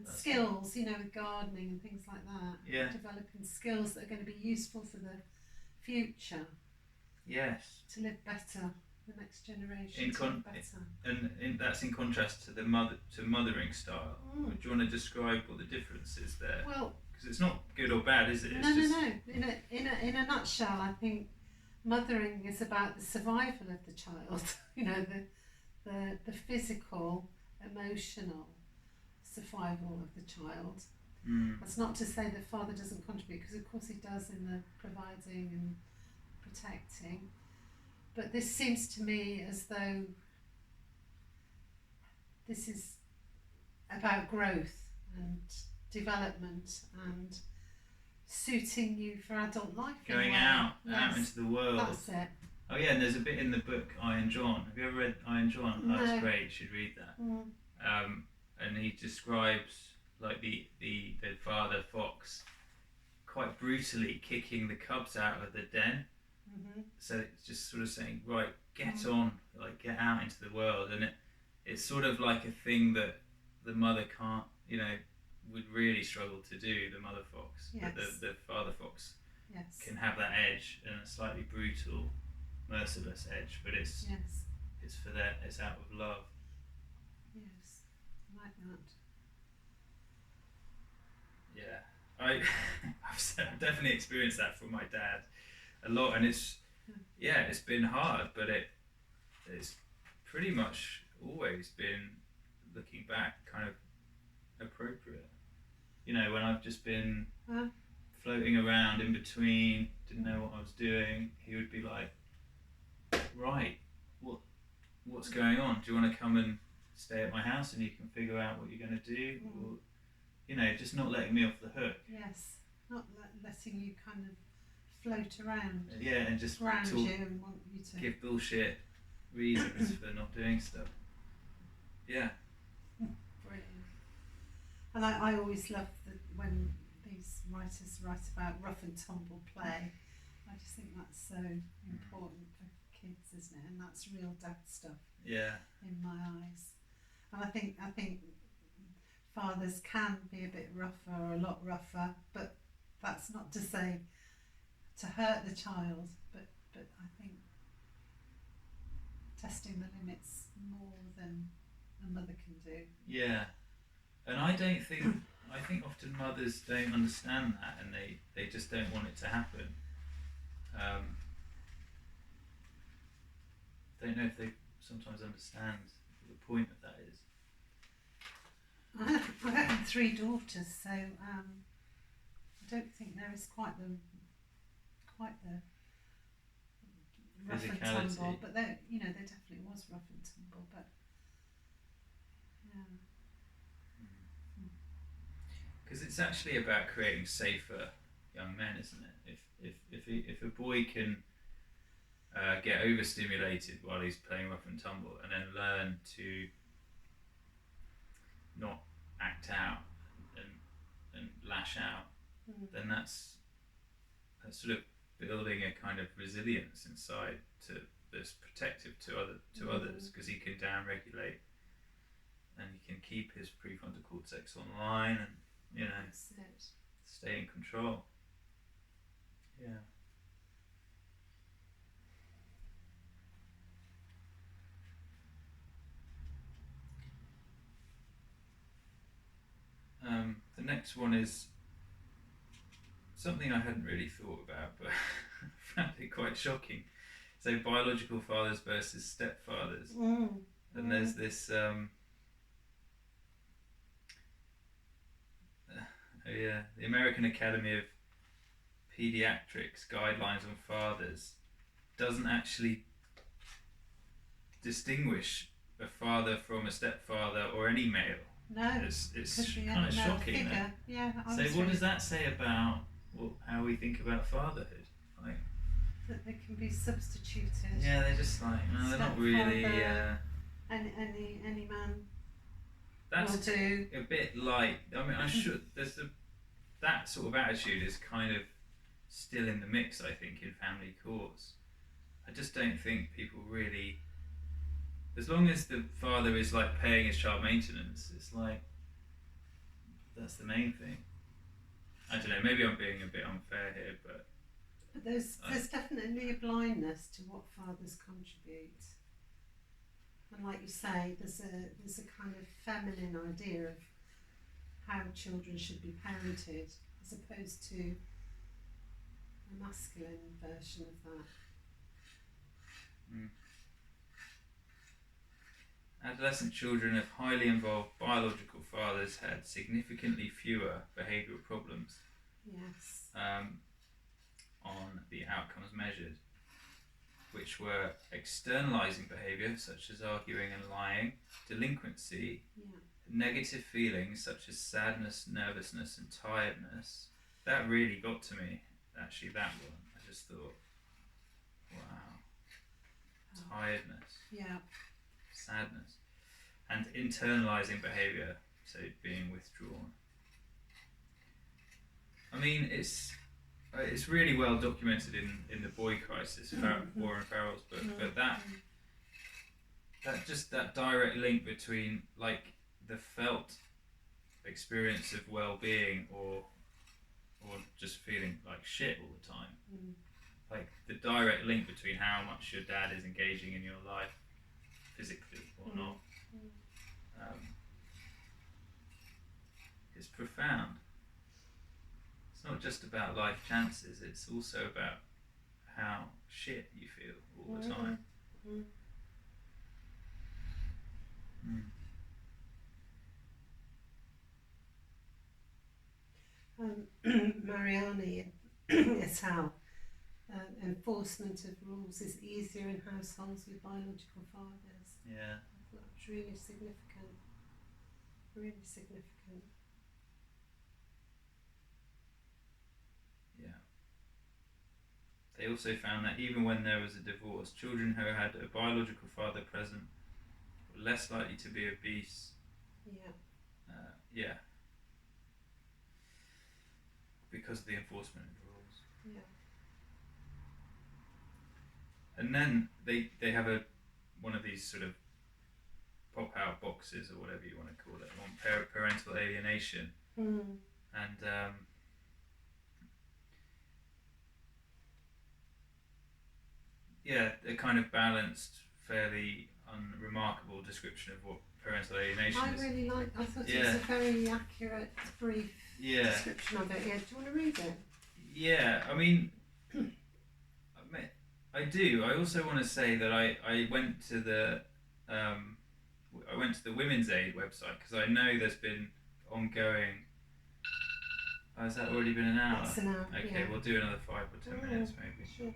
skills, you know, with gardening and things like that. Yeah. Developing skills that are going to be useful for the future. Yes. To live better, the next generation to live better. And that's in contrast to the mothering style. Do you want to describe what the difference is there? Well, because it's not good or bad, is it? It's no. In a nutshell, I think mothering is about the survival of the child. You know, the physical, emotional survival of the child. That's not to say that father doesn't contribute, because of course he does in the providing and protecting. But this seems to me as though this is about growth and development and suiting you for adult life. Going out into the world. That's it. Oh yeah, and there's a bit in the book Iron John. Have you ever read Iron John? No. That's great. You should read that. And he describes like the father fox quite brutally kicking the cubs out of the den. So it's just sort of saying, right, get on, like get out into the world, and it's sort of like a thing that the mother can't, you know, would really struggle to do. The mother fox, but the father fox can have that edge, and a slightly brutal, merciless edge, but it's for that, it's out of love. Yes, I like that. Yeah, I've definitely experienced that from my dad a lot, and it's been hard, but it's pretty much always been, looking back, kind of appropriate. You know, when I've just been floating around in between, didn't know what I was doing, he would be like, right, what's going on? Do you want to come and stay at my house and you can figure out what you're going to do? Or, you know, just not letting me off the hook. Yes, not letting you kind of float around. Yeah, and just ground you and want you to give bullshit reasons for not doing stuff. Yeah. Brilliant. And I always love when these writers write about rough and tumble play. I just think that's so important for kids, isn't it? And that's real dad stuff. Yeah. In my eyes. And I think fathers can be a bit rougher, or a lot rougher, but that's not to say to hurt the child, but I think testing the limits more than a mother can do. Yeah. And I think often mothers don't understand that, and they just don't want it to happen. Don't know if they sometimes understand what the point of that is. I've had 3 daughters, so I don't think there is quite the rough and tumble, but there definitely was rough and tumble, but because it's actually about creating safer young men, isn't it? If a boy can get overstimulated while he's playing rough and tumble, and then learn to not act out and lash out, then that's sort of building a kind of resilience inside to that's protective to others, because he can down regulate and he can keep his prefrontal cortex online and That's it. stay in control. Yeah. The next one is something I hadn't really thought about, but I found it quite shocking. So biological fathers versus stepfathers, and there's this the American Academy of Pediatrics guidelines on fathers doesn't actually distinguish a father from a stepfather or any male. No, It's could be kind of any male shocking. figure. Yeah, So what does that say about how we think about fatherhood? Like, that they can be substituted? yeah, they're just like, no, they're not really. Any man That's will do. a bit like. I mean, that sort of attitude is kind of still in the mix, I think, in family courts. I just don't think people really. As long as the father is like paying his child maintenance, it's like that's the main thing. I don't know. Maybe I'm being a bit unfair here, but there's definitely a blindness to what fathers contribute, and like you say, there's a kind of feminine idea of how children should be parented, as opposed to a masculine version of that. Adolescent children of highly involved biological fathers had significantly fewer behavioural problems. Yes. On the outcomes measured, which were externalizing behaviour such as arguing and lying, delinquency, negative feelings such as sadness, nervousness, and tiredness. That really got to me. Actually, that one. I just thought, wow, tiredness. Yeah. Sadness, and internalizing behavior, so being withdrawn. I mean, it's really well documented in the boy crisis, Warren Farrell's book, but that direct link between like the felt experience of well-being or just feeling like shit all the time, like the direct link between how much your dad is engaging in your life physically or not, it's profound. It's not just about life chances, it's also about how shit you feel all the time. Mariani et al. Enforcement of rules is easier in households with biological fathers. Yeah. I thought it was really significant. Really significant. Yeah. They also found that even when there was a divorce, children who had a biological father present were less likely to be obese. Yeah. Because of the enforcement of rules. Yeah. And then they have one of these sort of pop-out boxes or whatever you want to call it on parental alienation. And a kind of balanced, fairly unremarkable description of what parental alienation is. I thought it was a very accurate, brief description of it. Yeah, do you want to read it? Yeah, I mean, I do. I also want to say that I went to the Women's Aid website because I know there's been ongoing. Oh, has that already been an hour? That's an hour. Okay, we'll do another 5 or 10 minutes maybe. Sure.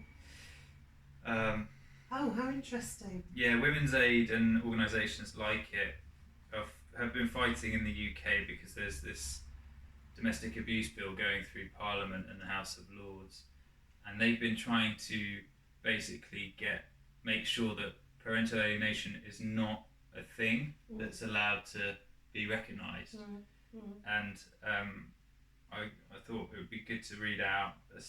Oh, how interesting. Yeah, Women's Aid and organisations like it have been fighting in the UK because there's this domestic abuse bill going through Parliament and the House of Lords, and they've been trying to basically make sure that parental alienation is not a thing that's allowed to be recognised. And I thought it would be good to read out a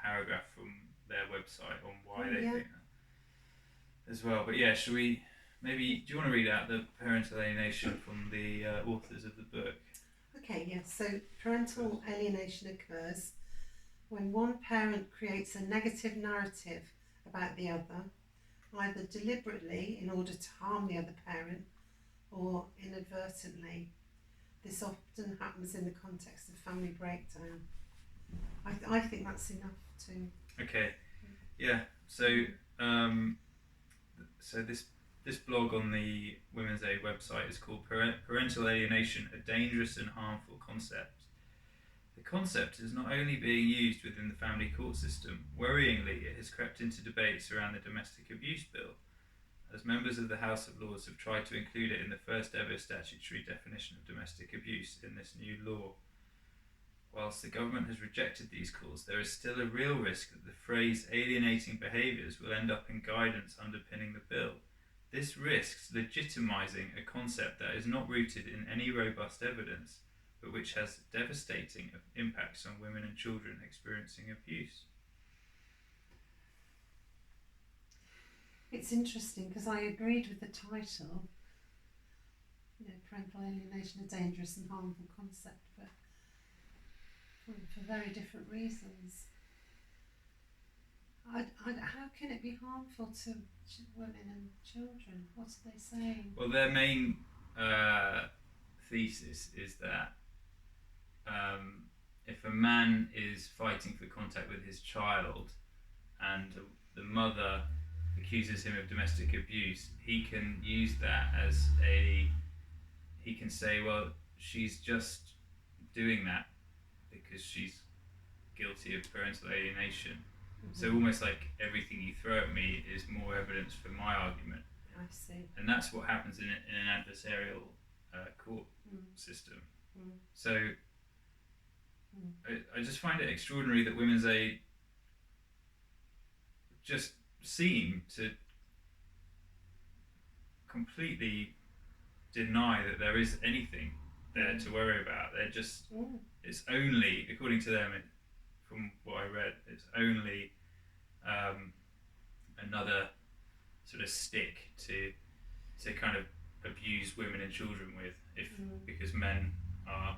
paragraph from their website on why they think that. as well. But yeah, should we maybe? Do you want to read out the parental alienation from the authors of the book? Okay, yes. So parental alienation occurs when one parent creates a negative narrative about the other, either deliberately in order to harm the other parent or inadvertently. This often happens in the context of family breakdown. I think that's enough to. Okay, yeah. So so this blog on the Women's Aid website is called Parental Alienation: A Dangerous and Harmful Concept. The concept is not only being used within the family court system, worryingly, it has crept into debates around the Domestic Abuse Bill, as members of the House of Lords have tried to include it in the first ever statutory definition of domestic abuse in this new law. Whilst the government has rejected these calls, there is still a real risk that the phrase alienating behaviours will end up in guidance underpinning the bill. This risks legitimising a concept that is not rooted in any robust evidence, but which has devastating impacts on women and children experiencing abuse. It's interesting because I agreed with the title, parental alienation, a dangerous and harmful concept, but for very different reasons. How can it be harmful to women and children? What are they saying? Well, their main thesis is that if a man is fighting for contact with his child and the mother accuses him of domestic abuse, he can use that as he can say, well, she's just doing that because she's guilty of parental alienation. Mm-hmm. So almost like everything you throw at me is more evidence for my argument. I see. And that's what happens in an adversarial court system. So I just find it extraordinary that Women's Aid just seem to completely deny that there is anything there to worry about. They're just, it's only, according to them, from what I read, it's only another sort of stick to kind of abuse women and children with, because men are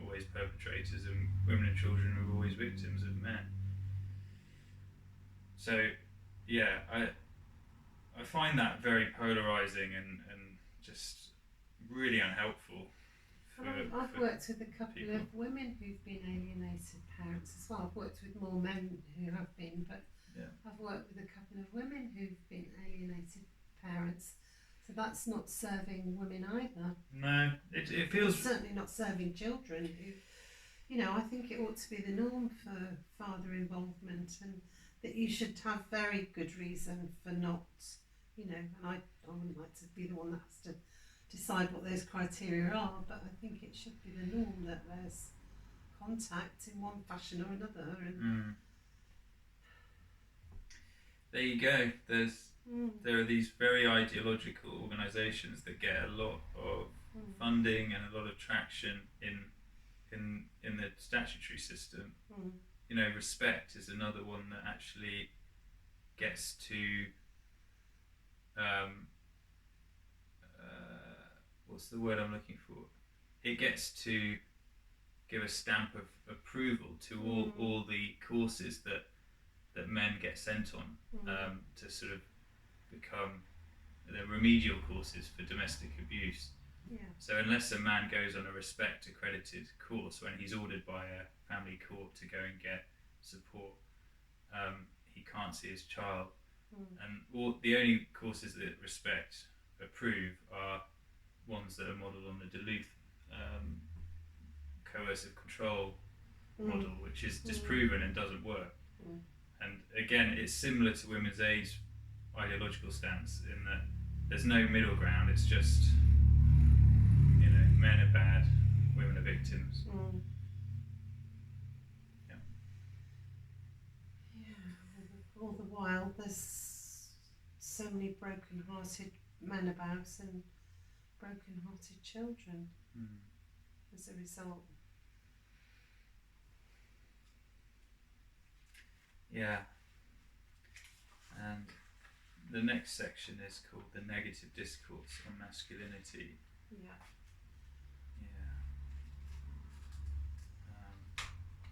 always perpetrators and women and children are always victims of men. So yeah, I find that very polarising and just really unhelpful. I've worked with a couple of women who've been alienated parents as well. I've worked with more men who have been, but I've worked with a couple of women who've been alienated parents. So that's not serving women either. No, it feels... It's certainly not serving children who, I think it ought to be the norm for father involvement, and that you should have very good reason for not, and I wouldn't like to be the one that has to decide what those criteria are, but I think it should be the norm that there's contact in one fashion or another. And there you go. There are these very ideological organisations that get a lot of funding and a lot of traction in the statutory system. Respect is another one that actually gets to what's the word I'm looking for? It gets to give a stamp of approval to all the courses that men get sent on to sort of become the remedial courses for domestic abuse. Yeah. So unless a man goes on a respect accredited course when he's ordered by a family court to go and get support, he can't see his child. And the only courses that respect approve are ones that are modelled on the Duluth coercive control model, which is disproven and doesn't work. And again, it's similar to Women's Aid's ideological stance in that there's no middle ground. It's just, men are bad, women are victims. All the while there's so many broken-hearted men about and broken-hearted children as a result. Yeah. And the next section is called the negative discourse on masculinity. Yeah. Yeah.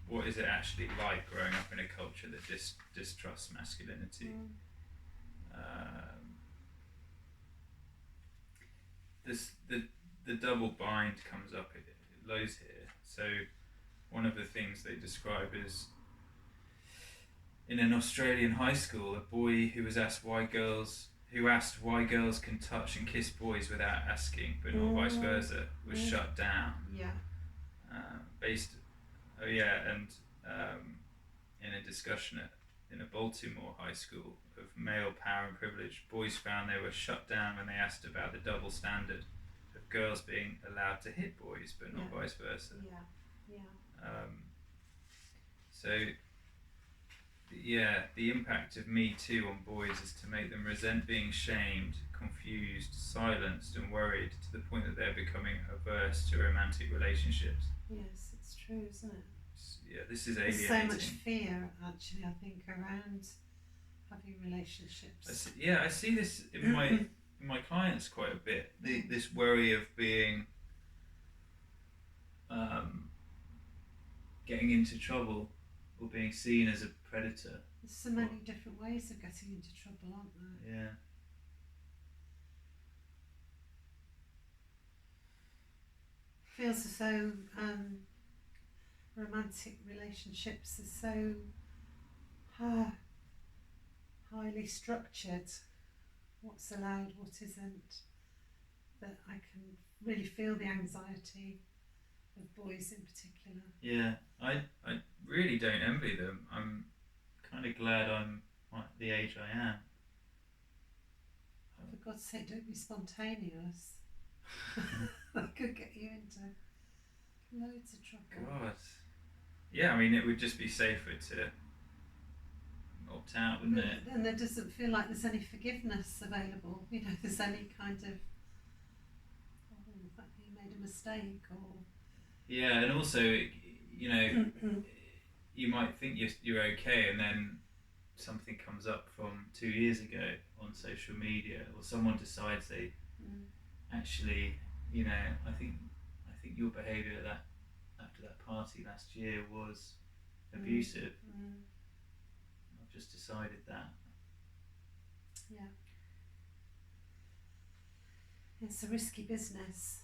What is it actually like growing up in a culture that distrusts masculinity? The double bind comes up loads here. So one of the things they describe is in an Australian high school, a boy who asked why girls can touch and kiss boys without asking, but not vice versa, was shut down. Yeah. In a discussion in a Baltimore high school of male power and privilege, boys found they were shut down when they asked about the double standard of girls being allowed to hit boys, but not vice versa. The impact of Me Too on boys is to make them resent being shamed, confused, silenced and worried to the point that they're becoming averse to romantic relationships. Yes, it's true, isn't it? Yeah, this is alienating. There's so much fear, actually, I think, around having relationships. I see this in my clients quite a bit. This worry of being, getting into trouble or being seen as a predator. There's so many different ways of getting into trouble, aren't there? Yeah. Feels as though romantic relationships are so highly structured. What's allowed, what isn't. That I can really feel the anxiety of boys in particular. Yeah, I really don't envy them. I'm kind of glad I'm at the age I am. For God's sake, don't be spontaneous. That could get you into loads of trouble. God. Yeah, I mean, it would just be safer to opt out, wouldn't it? And there doesn't feel like there's any forgiveness available. You know, there's any kind of, you made a mistake or... Yeah, and also, you know, you might think you're okay, and then something comes up from 2 years ago on social media, or someone decides they actually, you know, I think your behaviour after that party last year was abusive. I've just decided that. Yeah. It's a risky business,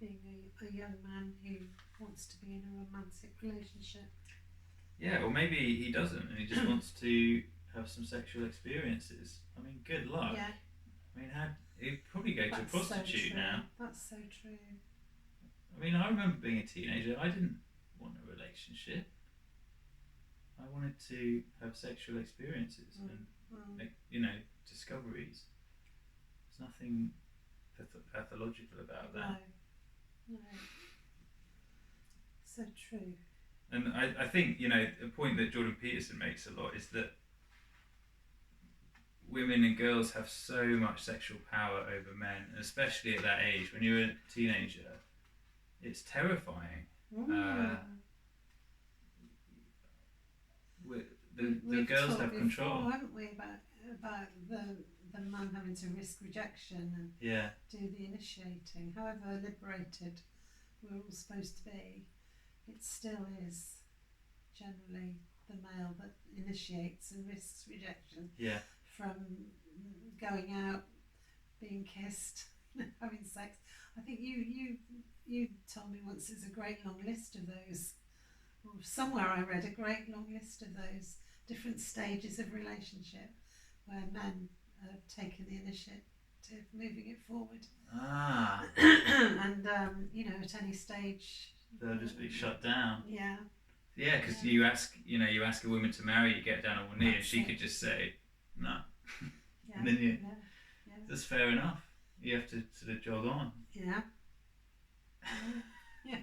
being a young man who wants to be in a romantic relationship. Yeah, or maybe he doesn't, and he just wants to have some sexual experiences. I mean, good luck. Yeah. I mean, he'd probably go to a prostitute so now. That's so true. I mean, I remember being a teenager. I didn't want a relationship. I wanted to have sexual experiences and make, you know, discoveries. There's nothing pathological about that. No. So true. And I think, you know, a point that Jordan Peterson makes a lot is that women and girls have so much sexual power over men, and especially at that age, when you're a teenager, it's terrifying. The girls have control. Before, haven't we, about the man having to risk rejection and do the initiating. However liberated we're all supposed to be, it still is generally the male that initiates and risks rejection. Yeah. From going out, being kissed, having sex. I think you told me once there's a great long list of those. Or somewhere I read a great long list of those different stages of relationship where men have taken the initiative, moving it forward. And you know, at any stage they'll just be shut down. Yeah. Yeah, because you ask a woman to marry, you get down on one knee, and she could just say no. Yeah. And then that's fair enough. You have to sort of jog on. Yeah. Yeah.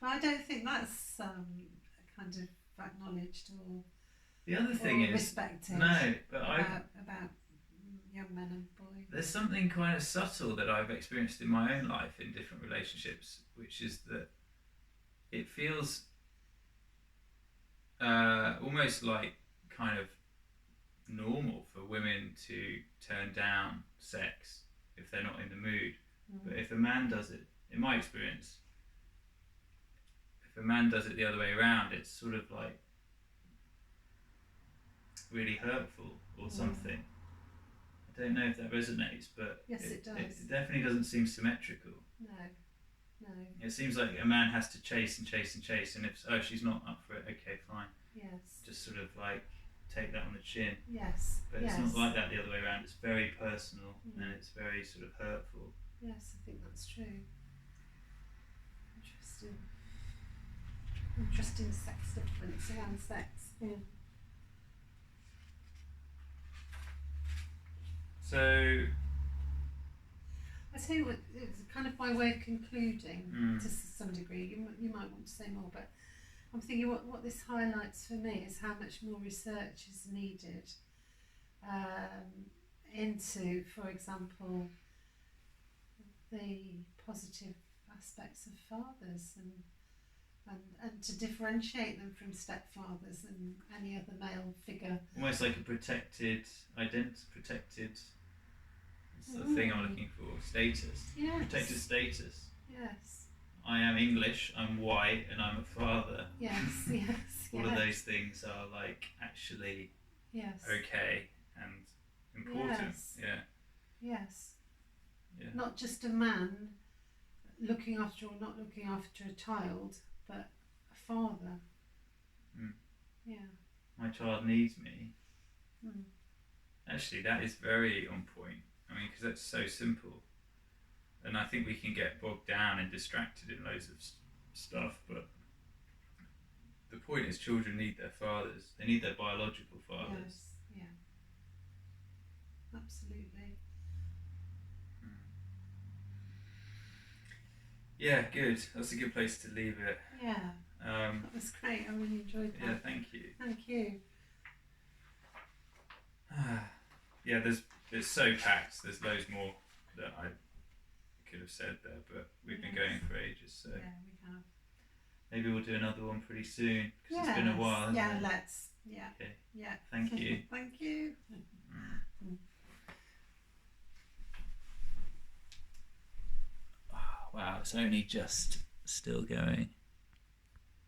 But I don't think that's kind of acknowledged or the other thing is respected. No, but about young men and boys. There's something kind of subtle that I've experienced in my own life in different relationships, which is that it feels almost like kind of, normal for women to turn down sex if they're not in the mood. But if a man does it, in my experience, if a man does it the other way around, it's sort of like really hurtful or something. I don't know if that resonates, but yes, it does. It definitely doesn't seem symmetrical. No. It seems like a man has to chase and chase and chase, and if she's not up for it, okay, fine. Yes. Just sort of like take that on the chin. Yes. But it's not like that the other way around. It's very personal and it's very sort of hurtful. Yes, I think that's true. Interesting sex difference around sex. Yeah. So I tell you what, it's kind of my way of concluding to some degree. You might want to say more, but I'm thinking what this highlights for me is how much more research is needed into, for example, the positive aspects of fathers and to differentiate them from stepfathers and any other male figure. Almost like a protected It's the thing I'm looking for. Status. Yes. Protected status. Yes. I am English, I'm white, and I'm a father. Yes, yes. All of those things are like actually okay and important. Yes. Yeah. Yes. Yeah. Not just a man looking after or not looking after a child, but a father. Yeah. My child needs me. Mm. Actually, that is very on point. I mean, because that's so simple. And I think we can get bogged down and distracted in loads of stuff, but the point is children need their fathers. They need their biological fathers. Yes, yeah. Absolutely. Yeah, good. That's a good place to leave it. Yeah. That was great. I really enjoyed that. Yeah, thank you. Thank you. Yeah, there's so packed. There's loads more that I could have said there, but we've been going for ages, so yeah, we have. maybe we'll do another one pretty soon because it's been a while. Hasn't Yeah, it? let's. Yeah. Okay. Yeah. Thank you. Thank you. Wow, it's only just still going.